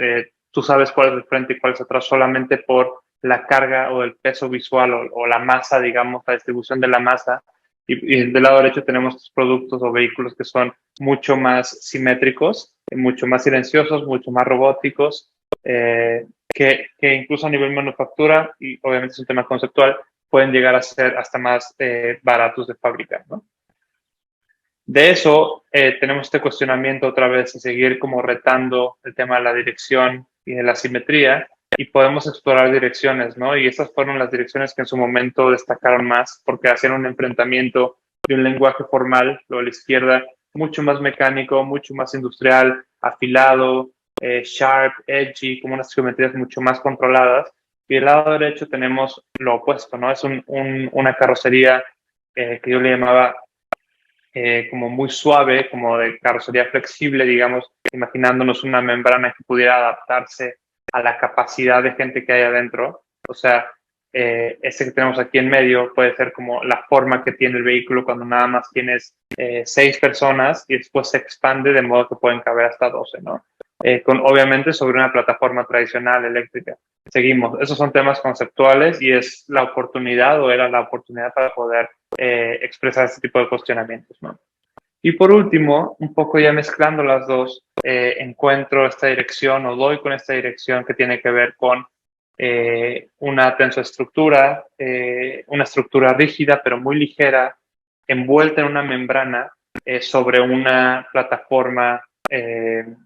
[SPEAKER 2] Tú sabes cuál es el frente y cuál es atrás solamente por la carga o el peso visual o la masa, digamos, la distribución de la masa. Y del lado derecho tenemos estos productos o vehículos que son mucho más simétricos, mucho más silenciosos, mucho más robóticos, que incluso a nivel manufactura, y obviamente es un tema conceptual, pueden llegar a ser hasta más baratos de fabricar, ¿no? De eso tenemos este cuestionamiento otra vez de seguir como retando el tema de la dirección y de la simetría y podemos explorar direcciones, ¿no? Y estas fueron las direcciones que en su momento destacaron más porque hacían un enfrentamiento de un lenguaje formal, lo de la izquierda, mucho más mecánico, mucho más industrial, afilado, sharp, edgy, como unas geometrías mucho más controladas. Y del lado derecho tenemos lo opuesto, ¿no? Es una carrocería que yo le llamaba como muy suave, como de carrocería flexible, digamos, imaginándonos una membrana que pudiera adaptarse a la capacidad de gente que hay adentro. O sea, este que tenemos aquí en medio puede ser como la forma que tiene el vehículo cuando nada más tienes 6 personas y después se expande de modo que pueden caber hasta 12, ¿no? Obviamente sobre una plataforma tradicional eléctrica. Seguimos. Esos son temas conceptuales y es la oportunidad o era la oportunidad para poder expresar este tipo de cuestionamientos, ¿no? Y por último, un poco ya mezclando las dos, encuentro esta dirección o doy con esta dirección que tiene que ver con una tensoestructura, una estructura rígida pero muy ligera, envuelta en una membrana sobre una plataforma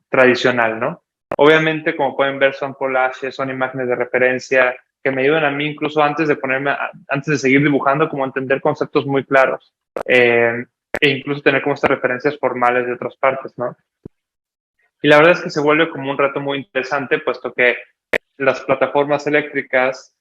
[SPEAKER 2] tradicional, ¿no? Obviamente, como pueden ver, son collages, son imágenes de referencia que me ayudan a mí incluso antes de seguir dibujando, como a entender conceptos muy claros. E incluso tener como estas referencias formales de otras partes, ¿no? Y la verdad es que se vuelve como un reto muy interesante, puesto que las plataformas eléctricas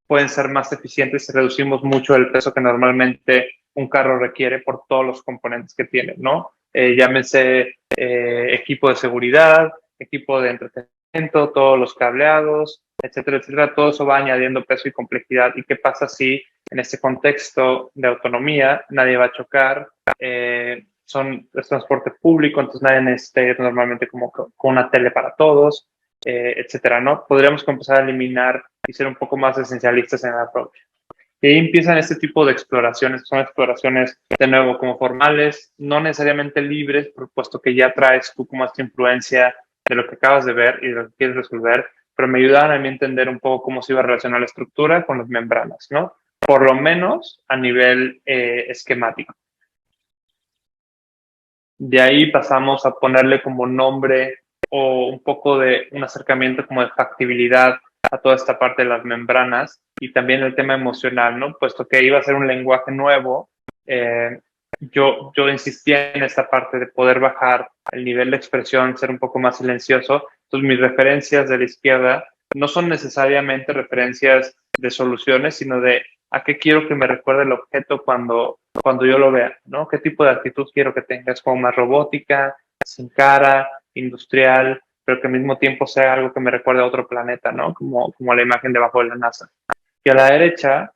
[SPEAKER 2] pueden ser más eficientes si reducimos mucho el peso que normalmente un carro requiere por todos los componentes que tiene, ¿no? Llámese equipo de seguridad, equipo de entretenimiento, todos los cableados, etcétera, etcétera. Todo eso va añadiendo peso y complejidad. ¿Y qué pasa si en este contexto de autonomía nadie va a chocar? Es transporte público, entonces nadie necesita ir normalmente como con una tele para todos, etcétera, ¿no? Podríamos empezar a eliminar y ser un poco más esencialistas en el approach. Y ahí empiezan este tipo de exploraciones, son exploraciones, de nuevo, como formales, no necesariamente libres, puesto que ya traes tú como esta influencia de lo que acabas de ver y de lo que quieres resolver, pero me ayudaron a mí a entender un poco cómo se iba a relacionar la estructura con las membranas, ¿no? Por lo menos a nivel esquemático. De ahí pasamos a ponerle como nombre o un poco de un acercamiento como de factibilidad a toda esta parte de las membranas y también el tema emocional, ¿no? Puesto que iba a ser un lenguaje nuevo, yo insistía en esta parte de poder bajar el nivel de expresión, ser un poco más silencioso. Entonces mis referencias de la izquierda no son necesariamente referencias de soluciones, sino de a qué quiero que me recuerde el objeto cuando cuando yo lo vea, ¿no? ¿Qué tipo de actitud quiero que tenga? ¿Es como más robótica, sin cara, industrial, pero que al mismo tiempo sea algo que me recuerde a otro planeta, ¿no? Como la imagen debajo de la NASA. Y a la derecha,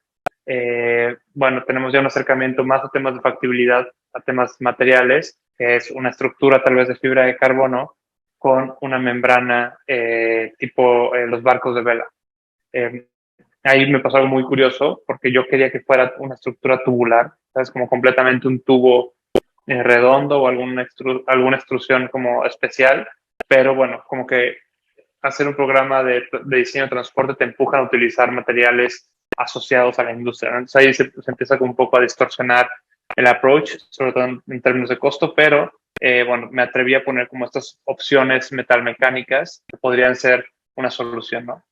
[SPEAKER 2] bueno, tenemos ya un acercamiento más a temas de factibilidad, a temas materiales, que es una estructura tal vez de fibra de carbono con una membrana tipo los barcos de vela. Eh, Ahí me pasó algo muy curioso porque yo quería que fuera una estructura tubular, ¿sabes? Como completamente un tubo redondo o alguna extrusión como especial, pero bueno, como que hacer un programa de diseño de transporte te empuja a utilizar materiales asociados a la industria, ¿no? Entonces ahí se empieza como un poco a distorsionar el approach, sobre todo en términos de costo, pero bueno, me atreví a poner como estas opciones metalmecánicas que podrían ser una solución, ¿no?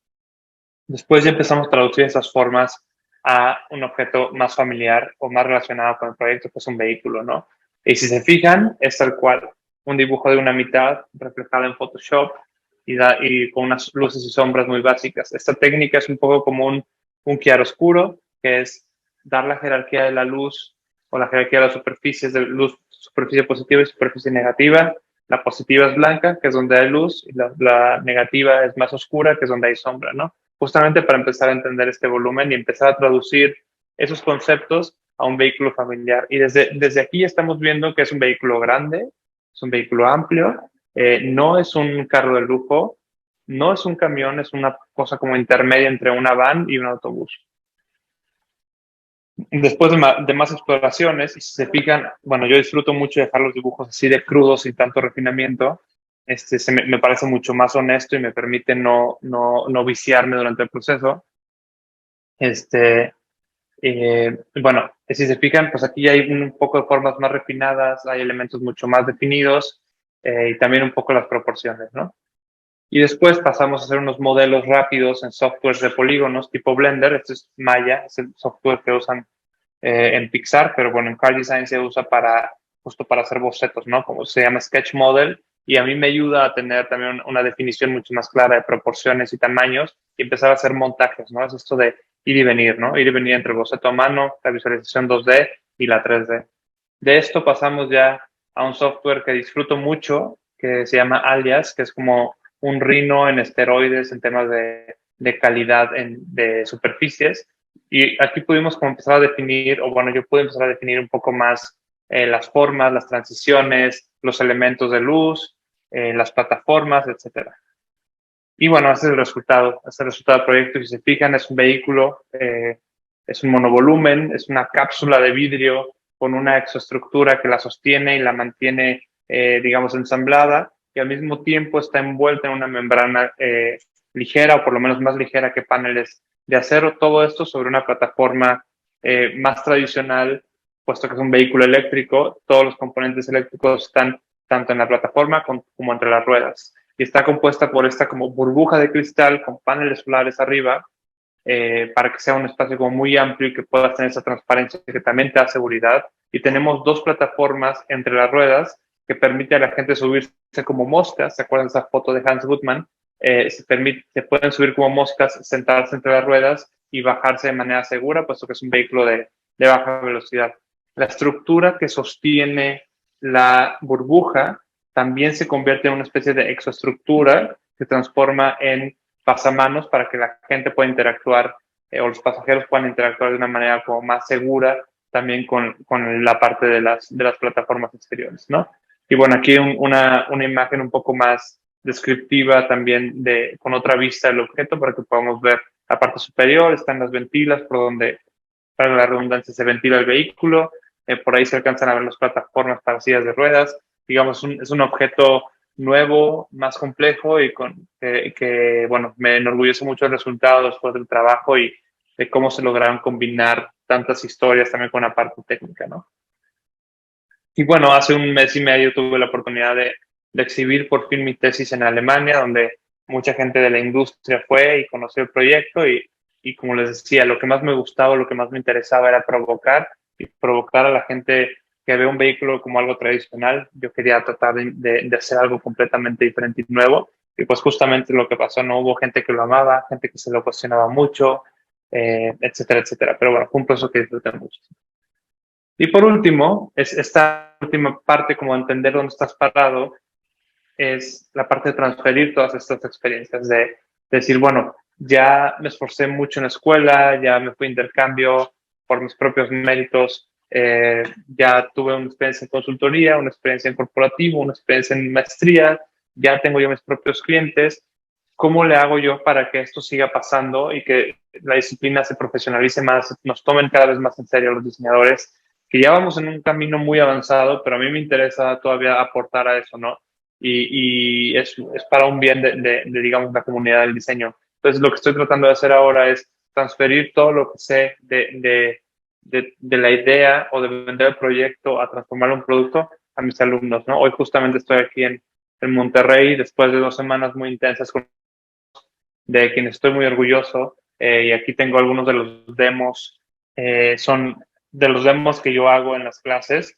[SPEAKER 2] Después ya empezamos a traducir esas formas a un objeto más familiar o más relacionado con el proyecto, que es un vehículo, ¿no? Y si se fijan, es tal cual, un dibujo de una mitad reflejada en Photoshop y con unas luces y sombras muy básicas. Esta técnica es un poco como un claroscuro, que es dar la jerarquía de la luz o la jerarquía de las superficies de luz, superficie positiva y superficie negativa. La positiva es blanca, que es donde hay luz, y la negativa es más oscura, que es donde hay sombra, ¿no? Justamente para empezar a entender este volumen y empezar a traducir esos conceptos a un vehículo familiar. Y desde aquí estamos viendo que es un vehículo grande, es un vehículo amplio, no es un carro de lujo, no es un camión, es una cosa como intermedia entre una van y un autobús. Después de más exploraciones, y si se fijan, bueno, yo disfruto mucho dejar los dibujos así de crudos, sin tanto refinamiento. Me parece mucho más honesto y me permite no viciarme durante el proceso. Este, bueno, si se fijan, pues aquí hay un poco de formas más refinadas, hay elementos mucho más definidos y también un poco las proporciones, ¿no? Y después pasamos a hacer unos modelos rápidos en softwares de polígonos tipo Blender. Este es Maya, es el software que usan en Pixar, pero bueno, en Car Design se usa justo para hacer bocetos, ¿no? Como se llama Sketch Model, y a mí me ayuda a tener también una definición mucho más clara de proporciones y tamaños y empezar a hacer montajes, ¿no? Es esto de ir y venir, ¿no? Ir y venir entre el boceto a mano, la visualización 2D y la 3D. De esto pasamos ya a un software que disfruto mucho, que se llama Alias, que es como un Rhino en esteroides en temas de calidad de superficies. Y aquí pudimos como empezar a definir, o bueno, yo pude empezar a definir un poco más las formas, las transiciones, los elementos de luz, las plataformas, etcétera. Y bueno, ese es el resultado del proyecto. Si se fijan, es un vehículo, es un monovolumen, es una cápsula de vidrio con una exoestructura que la sostiene y la mantiene, digamos, ensamblada, y al mismo tiempo está envuelta en una membrana ligera, o por lo menos más ligera que paneles de acero. Todo esto sobre una plataforma más tradicional, puesto que es un vehículo eléctrico. Todos los componentes eléctricos están tanto en la plataforma como entre las ruedas, y está compuesta por esta como burbuja de cristal con paneles solares arriba, para que sea un espacio como muy amplio y que pueda tener esa transparencia que también te da seguridad. Y tenemos dos plataformas entre las ruedas que permite a la gente subirse como moscas. ¿Se acuerdan de esa foto de Hans Gutmann? Se pueden subir como moscas, sentarse entre las ruedas y bajarse de manera segura, puesto que es un vehículo de baja velocidad. La estructura que sostiene la burbuja también se convierte en una especie de exoestructura que transforma en pasamanos para que la gente pueda interactuar o los pasajeros puedan interactuar de una manera como más segura también con la parte de las plataformas exteriores, ¿no? Y bueno, aquí una imagen un poco más descriptiva también con otra vista del objeto para que podamos ver la parte superior. Están las ventilas por donde, para la redundancia, se ventila el vehículo. Por ahí se alcanzan a ver las plataformas para sillas de ruedas. Digamos, es un objeto nuevo, más complejo y bueno, me enorgullece mucho el resultado después del trabajo y de cómo se lograron combinar tantas historias también con la parte técnica, ¿no? Y bueno, hace un mes y medio tuve la oportunidad de exhibir por fin mi tesis en Alemania, donde mucha gente de la industria fue y conoció el proyecto y como les decía, lo que más me gustaba, lo que más me interesaba era provocar a la gente que ve un vehículo como algo tradicional. Yo quería tratar de hacer algo completamente diferente y nuevo. Y pues justamente lo que pasó, no hubo gente que lo amaba, gente que se lo cuestionaba mucho, etcétera, etcétera. Pero bueno, fue un proceso que disfruté mucho. Y por último, es esta última parte, como entender dónde estás parado, es la parte de transferir todas estas experiencias, de decir, bueno, ya me esforcé mucho en la escuela, ya me fui a intercambio por mis propios méritos, ya tuve una experiencia en consultoría, una experiencia en corporativo, una experiencia en maestría, ya tengo yo mis propios clientes. ¿Cómo le hago yo para que esto siga pasando y que la disciplina se profesionalice más, nos tomen cada vez más en serio los diseñadores? Que ya vamos en un camino muy avanzado, pero a mí me interesa todavía aportar a eso, ¿no? Y es para un bien de, digamos, la comunidad del diseño. Entonces, lo que estoy tratando de hacer ahora es transferir todo lo que sé de la idea o de vender el proyecto a transformarlo en un producto a mis alumnos, ¿no? Hoy justamente estoy aquí en Monterrey, después de 2 semanas muy intensas de quienes estoy muy orgulloso, y aquí tengo algunos de los demos, son de los demos que yo hago en las clases,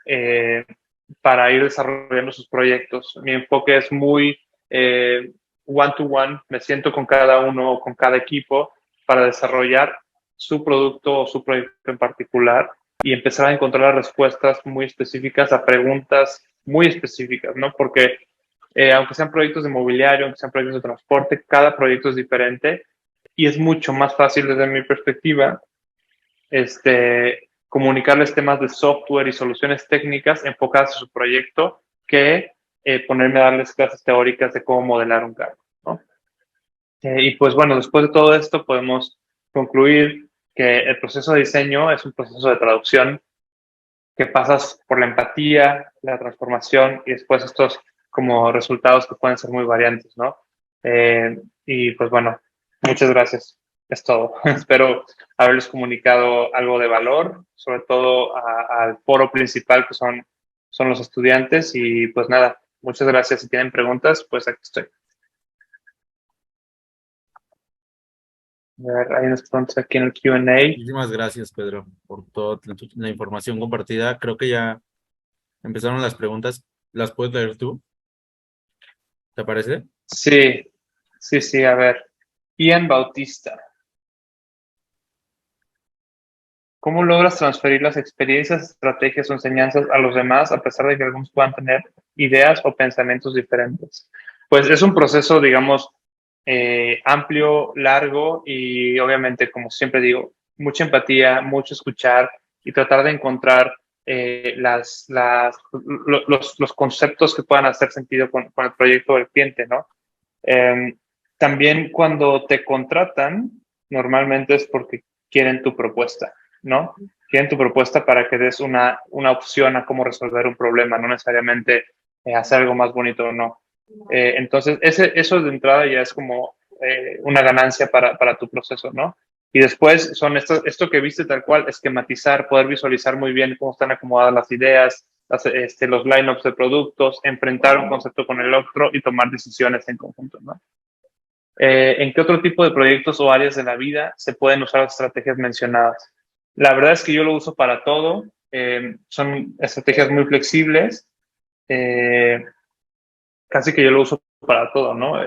[SPEAKER 2] eh, para ir desarrollando sus proyectos. Mi enfoque es muy one-to-one, me siento con cada uno o con cada equipo para desarrollar su producto o su proyecto en particular y empezar a encontrar respuestas muy específicas a preguntas muy específicas, ¿no? Porque aunque sean proyectos de mobiliario, aunque sean proyectos de transporte, cada proyecto es diferente y es mucho más fácil desde mi perspectiva comunicarles temas de software y soluciones técnicas enfocadas a su proyecto que ponerme a darles clases teóricas de cómo modelar un carro, ¿no? Y pues bueno, después de todo esto podemos concluir que el proceso de diseño es un proceso de traducción que pasas por la empatía, la transformación y después estos como resultados que pueden ser muy variantes, ¿no? Y pues bueno, muchas gracias. Es todo. Espero haberles comunicado algo de valor, sobre todo al foro principal que son los estudiantes y pues nada, muchas gracias. Si tienen preguntas, pues aquí estoy. A ver, hay unas preguntas aquí en el Q&A.
[SPEAKER 1] Muchísimas gracias, Pedro, por toda la información compartida. Creo que ya empezaron las preguntas. ¿Las puedes leer tú? ¿Te parece?
[SPEAKER 2] Sí, sí, sí, a ver. Ian Bautista. ¿Cómo logras transferir las experiencias, estrategias o enseñanzas a los demás a pesar de que algunos puedan tener ideas o pensamientos diferentes? Pues es un proceso, digamos, amplio, largo y obviamente, como siempre digo, mucha empatía, mucho escuchar y tratar de encontrar los conceptos que puedan hacer sentido con el proyecto del cliente, ¿no? Eh, También cuando te contratan, normalmente es porque quieren tu propuesta, ¿no? Quieren tu propuesta para que des una opción a cómo resolver un problema, no necesariamente hacer algo más bonito o no. Entonces, eso de entrada ya es como una ganancia para tu proceso, ¿no? Y después son esto que viste tal cual, esquematizar, poder visualizar muy bien cómo están acomodadas las ideas, los lineups de productos, enfrentar un concepto con el otro y tomar decisiones en conjunto, ¿no? ¿En qué otro tipo de proyectos o áreas de la vida se pueden usar las estrategias mencionadas? La verdad es que yo lo uso para todo. Son estrategias muy flexibles. Eh, Casi que yo lo uso para todo, ¿no?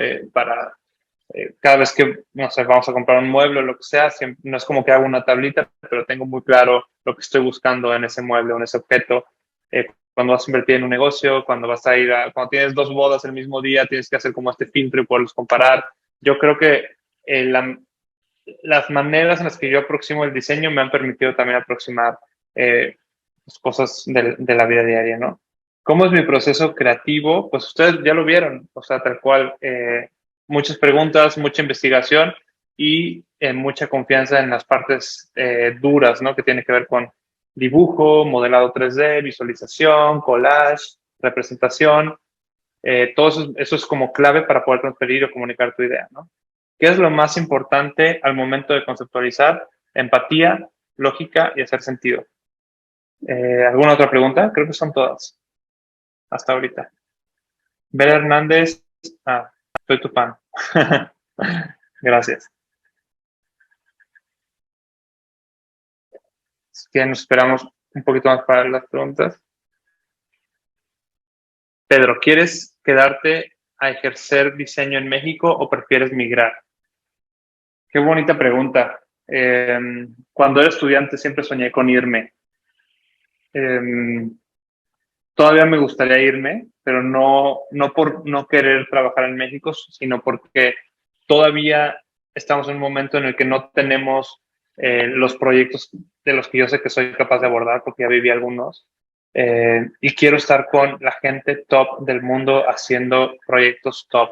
[SPEAKER 2] Cada vez que, no sé, vamos a comprar un mueble o lo que sea, siempre, no es como que hago una tablita, pero tengo muy claro lo que estoy buscando en ese mueble o en ese objeto. Cuando vas a invertir en un negocio, cuando vas a cuando tienes 2 bodas el mismo día, tienes que hacer como este filtro y poderlos comparar. Yo creo que las maneras en las que yo aproximo el diseño me han permitido también aproximar las cosas de la vida diaria, ¿no? ¿Cómo es mi proceso creativo? Pues ustedes ya lo vieron, o sea, tal cual, muchas preguntas, mucha investigación y mucha confianza en las partes duras, ¿no? Que tiene que ver con dibujo, modelado 3D, visualización, collage, representación. Todo eso es como clave para poder transferir o comunicar tu idea, ¿no? ¿Qué es lo más importante al momento de conceptualizar? Empatía, lógica y hacer sentido. ¿Alguna otra pregunta? Creo que son todas hasta ahorita. Bel Hernández, soy tu fan. Gracias. Si que nos esperamos un poquito más para las preguntas. Pedro, ¿quieres quedarte a ejercer diseño en México o prefieres migrar? Qué bonita pregunta. Cuando era estudiante siempre soñé con irme. em, todavía me gustaría irme, pero no por no querer trabajar en México, sino porque todavía estamos en un momento en el que no tenemos los proyectos de los que yo sé que soy capaz de abordar, porque ya viví algunos. Y quiero estar con la gente top del mundo haciendo proyectos top.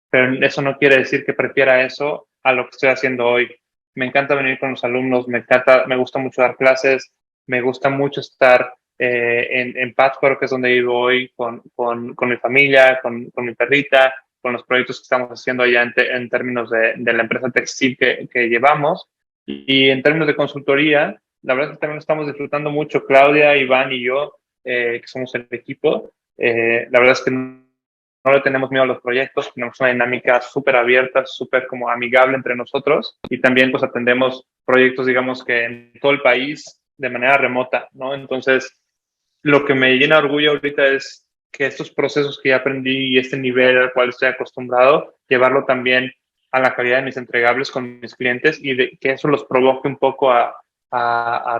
[SPEAKER 2] Pero eso no quiere decir que prefiera eso a lo que estoy haciendo hoy. Me encanta venir con los alumnos, me gusta mucho dar clases, me gusta mucho estar en Pátzcuaro, que es donde vivo hoy, con mi familia, con mi perrita, con los proyectos que estamos haciendo allá en términos de la empresa textil que llevamos. Y en términos de consultoría, la verdad es que también estamos disfrutando mucho, Claudia, Iván y yo, que somos el equipo. La verdad es que no le tenemos miedo a los proyectos, tenemos una dinámica súper abierta, súper como amigable entre nosotros y también pues atendemos proyectos, digamos que en todo el país de manera remota, ¿no? Entonces, lo que me llena de orgullo ahorita es que estos procesos que ya aprendí y este nivel al cual estoy acostumbrado, llevarlo también a la calidad de mis entregables con mis clientes y que eso los provoque un poco a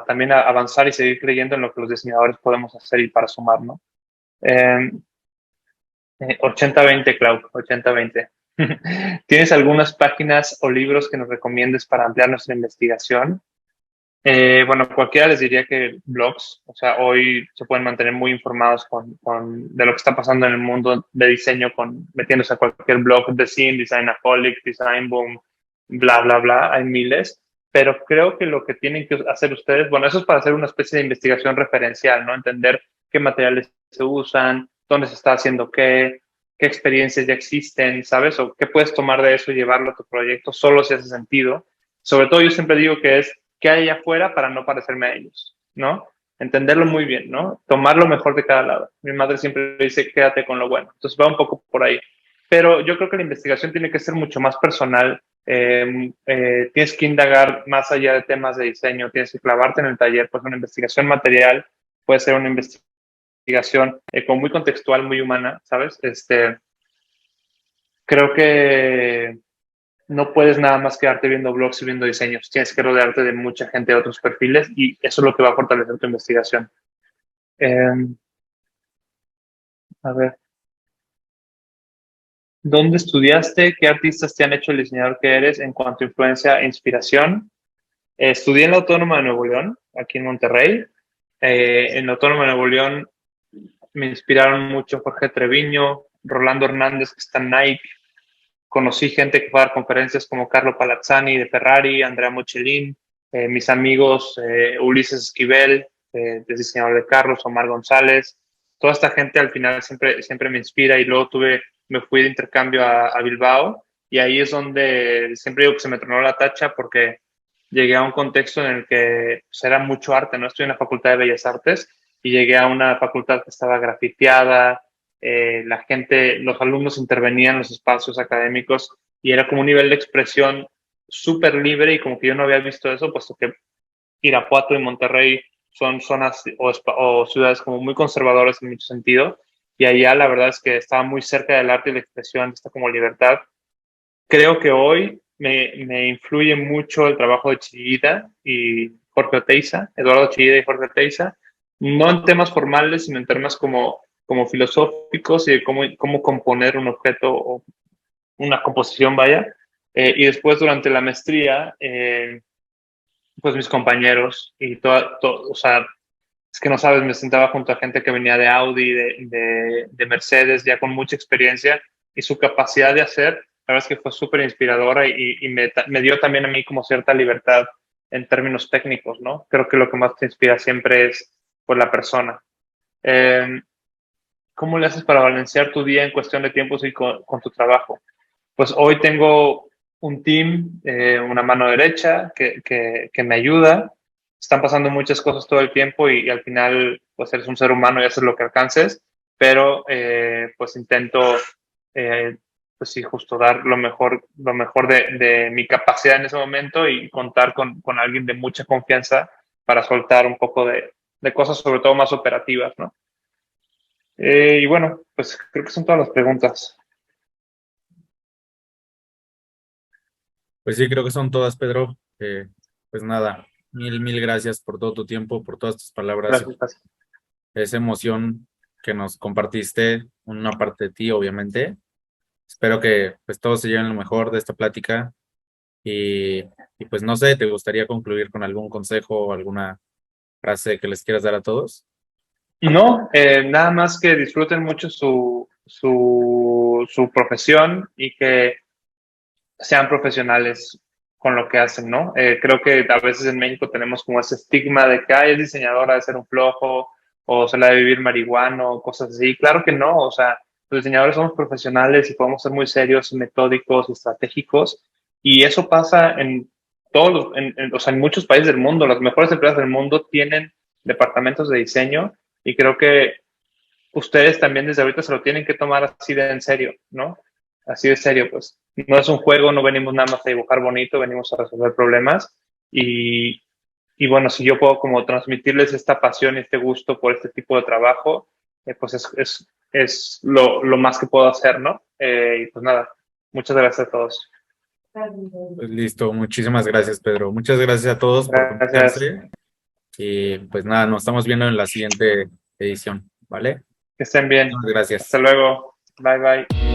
[SPEAKER 2] también a avanzar y seguir creyendo en lo que los diseñadores podemos hacer y para sumar, ¿no? Eh, 80-20, Clau, 80-20. ¿Tienes algunas páginas o libros que nos recomiendes para ampliar nuestra investigación? Bueno, cualquiera les diría que blogs, o sea, hoy se pueden mantener muy informados de lo que está pasando en el mundo de diseño, metiéndose a cualquier blog de Scene, Designaholic, Design Boom, bla, bla, bla, hay miles, pero creo que lo que tienen que hacer ustedes, bueno, eso es para hacer una especie de investigación referencial, ¿no? Entender qué materiales se usan, dónde se está haciendo qué experiencias ya existen, ¿sabes? O qué puedes tomar de eso y llevarlo a tu proyecto, solo si hace sentido. Sobre todo yo siempre digo que es qué hay allá afuera para no parecerme a ellos, ¿no? Entenderlo muy bien, ¿no? Tomar lo mejor de cada lado. Mi madre siempre dice, quédate con lo bueno. Entonces va un poco por ahí. Pero yo creo que la investigación tiene que ser mucho más personal. Tienes que indagar más allá de temas de diseño, tienes que clavarte en el taller, pues una investigación material puede ser una investigación como muy contextual, muy humana, ¿sabes? Creo que no puedes nada más quedarte viendo blogs y viendo diseños. Tienes que rodearte de mucha gente de otros perfiles y eso es lo que va a fortalecer tu investigación. Eh, a ver, ¿dónde estudiaste? ¿Qué artistas te han hecho el diseñador que eres en cuanto a influencia e inspiración? Estudié en la Autónoma de Nuevo León, aquí en Monterrey. En la Autónoma de Nuevo León me inspiraron mucho Jorge Treviño, Rolando Hernández, que está en Nike. Conocí gente que fue a dar conferencias como Carlo Palazzani de Ferrari, Andrea Mochelin, mis amigos Ulises Esquivel, de diseñador de carros, Omar González. Toda esta gente al final siempre me inspira y luego me fui de intercambio a Bilbao y ahí es donde siempre digo que se me tronó la tacha porque llegué a un contexto en el que pues, era mucho arte, ¿no? Estoy en la Facultad de Bellas Artes y llegué a una facultad que estaba grafiteada, la gente, los alumnos intervenían en los espacios académicos y era como un nivel de expresión súper libre y como que yo no había visto eso, puesto que Irapuato y Monterrey son zonas o ciudades como muy conservadoras en mucho sentido y allá la verdad es que estaba muy cerca del arte y la expresión, está como libertad. Creo que hoy me influye mucho el trabajo de Chillida y Jorge Oteiza, Eduardo Chillida y Jorge Oteiza, no en temas formales, sino en temas como filosóficos y de cómo componer un objeto o una composición, vaya. Y después durante la maestría, pues mis compañeros y o sea, es que no sabes, me sentaba junto a gente que venía de Audi, de Mercedes, ya con mucha experiencia y su capacidad de hacer, la verdad es que fue súper inspiradora y me dio también a mí como cierta libertad en términos técnicos, ¿no? Creo que lo que más te inspira siempre es pues, la persona. Eh, ¿Cómo le haces para balancear tu día en cuestión de tiempos y con tu trabajo? Pues hoy tengo un team, una mano derecha que me ayuda. Están pasando muchas cosas todo el tiempo y al final, pues eres un ser humano y haces lo que alcances, pero pues intento, pues sí, justo dar lo mejor de mi capacidad en ese momento y contar con alguien de mucha confianza para soltar un poco de cosas, sobre todo más operativas, ¿no? Y bueno, pues creo que son todas las preguntas.
[SPEAKER 1] Pues sí, creo que son todas, Pedro. Pues nada, Mil gracias por todo tu tiempo, por todas tus palabras,
[SPEAKER 2] Gracias.
[SPEAKER 1] esa emoción que nos compartiste, una parte de ti, obviamente. Espero que pues todos se lleven lo mejor de esta plática y, y pues no sé, ¿te gustaría concluir con algún consejo o alguna frase que les quieras dar a todos?
[SPEAKER 2] No, nada más que disfruten mucho su profesión y que sean profesionales con lo que hacen, ¿no? Creo que a veces en México tenemos como ese estigma de que es diseñadora de ser un flojo o se la de vivir marihuano, cosas así. Claro que no, o sea, los diseñadores somos profesionales y podemos ser muy serios, metódicos, estratégicos, y eso pasa en todos o sea, en muchos países del mundo. Las mejores empresas del mundo tienen departamentos de diseño y creo que ustedes también desde ahorita se lo tienen que tomar así de en serio, ¿no? Así de serio, pues. No es un juego, no venimos nada más a dibujar bonito, venimos a resolver problemas. Y, y bueno, si yo puedo como transmitirles esta pasión y este gusto por este tipo de trabajo, pues es lo más que puedo hacer, ¿no? Y pues nada, muchas gracias a todos.
[SPEAKER 1] Pues listo, muchísimas gracias, Pedro. Muchas gracias a todos por
[SPEAKER 2] Gracias.
[SPEAKER 1] conectarse y pues nada, nos estamos viendo en la siguiente edición, ¿vale?
[SPEAKER 2] Que estén bien.
[SPEAKER 1] Muchas
[SPEAKER 2] Hasta
[SPEAKER 1] gracias.
[SPEAKER 2] luego. Bye bye.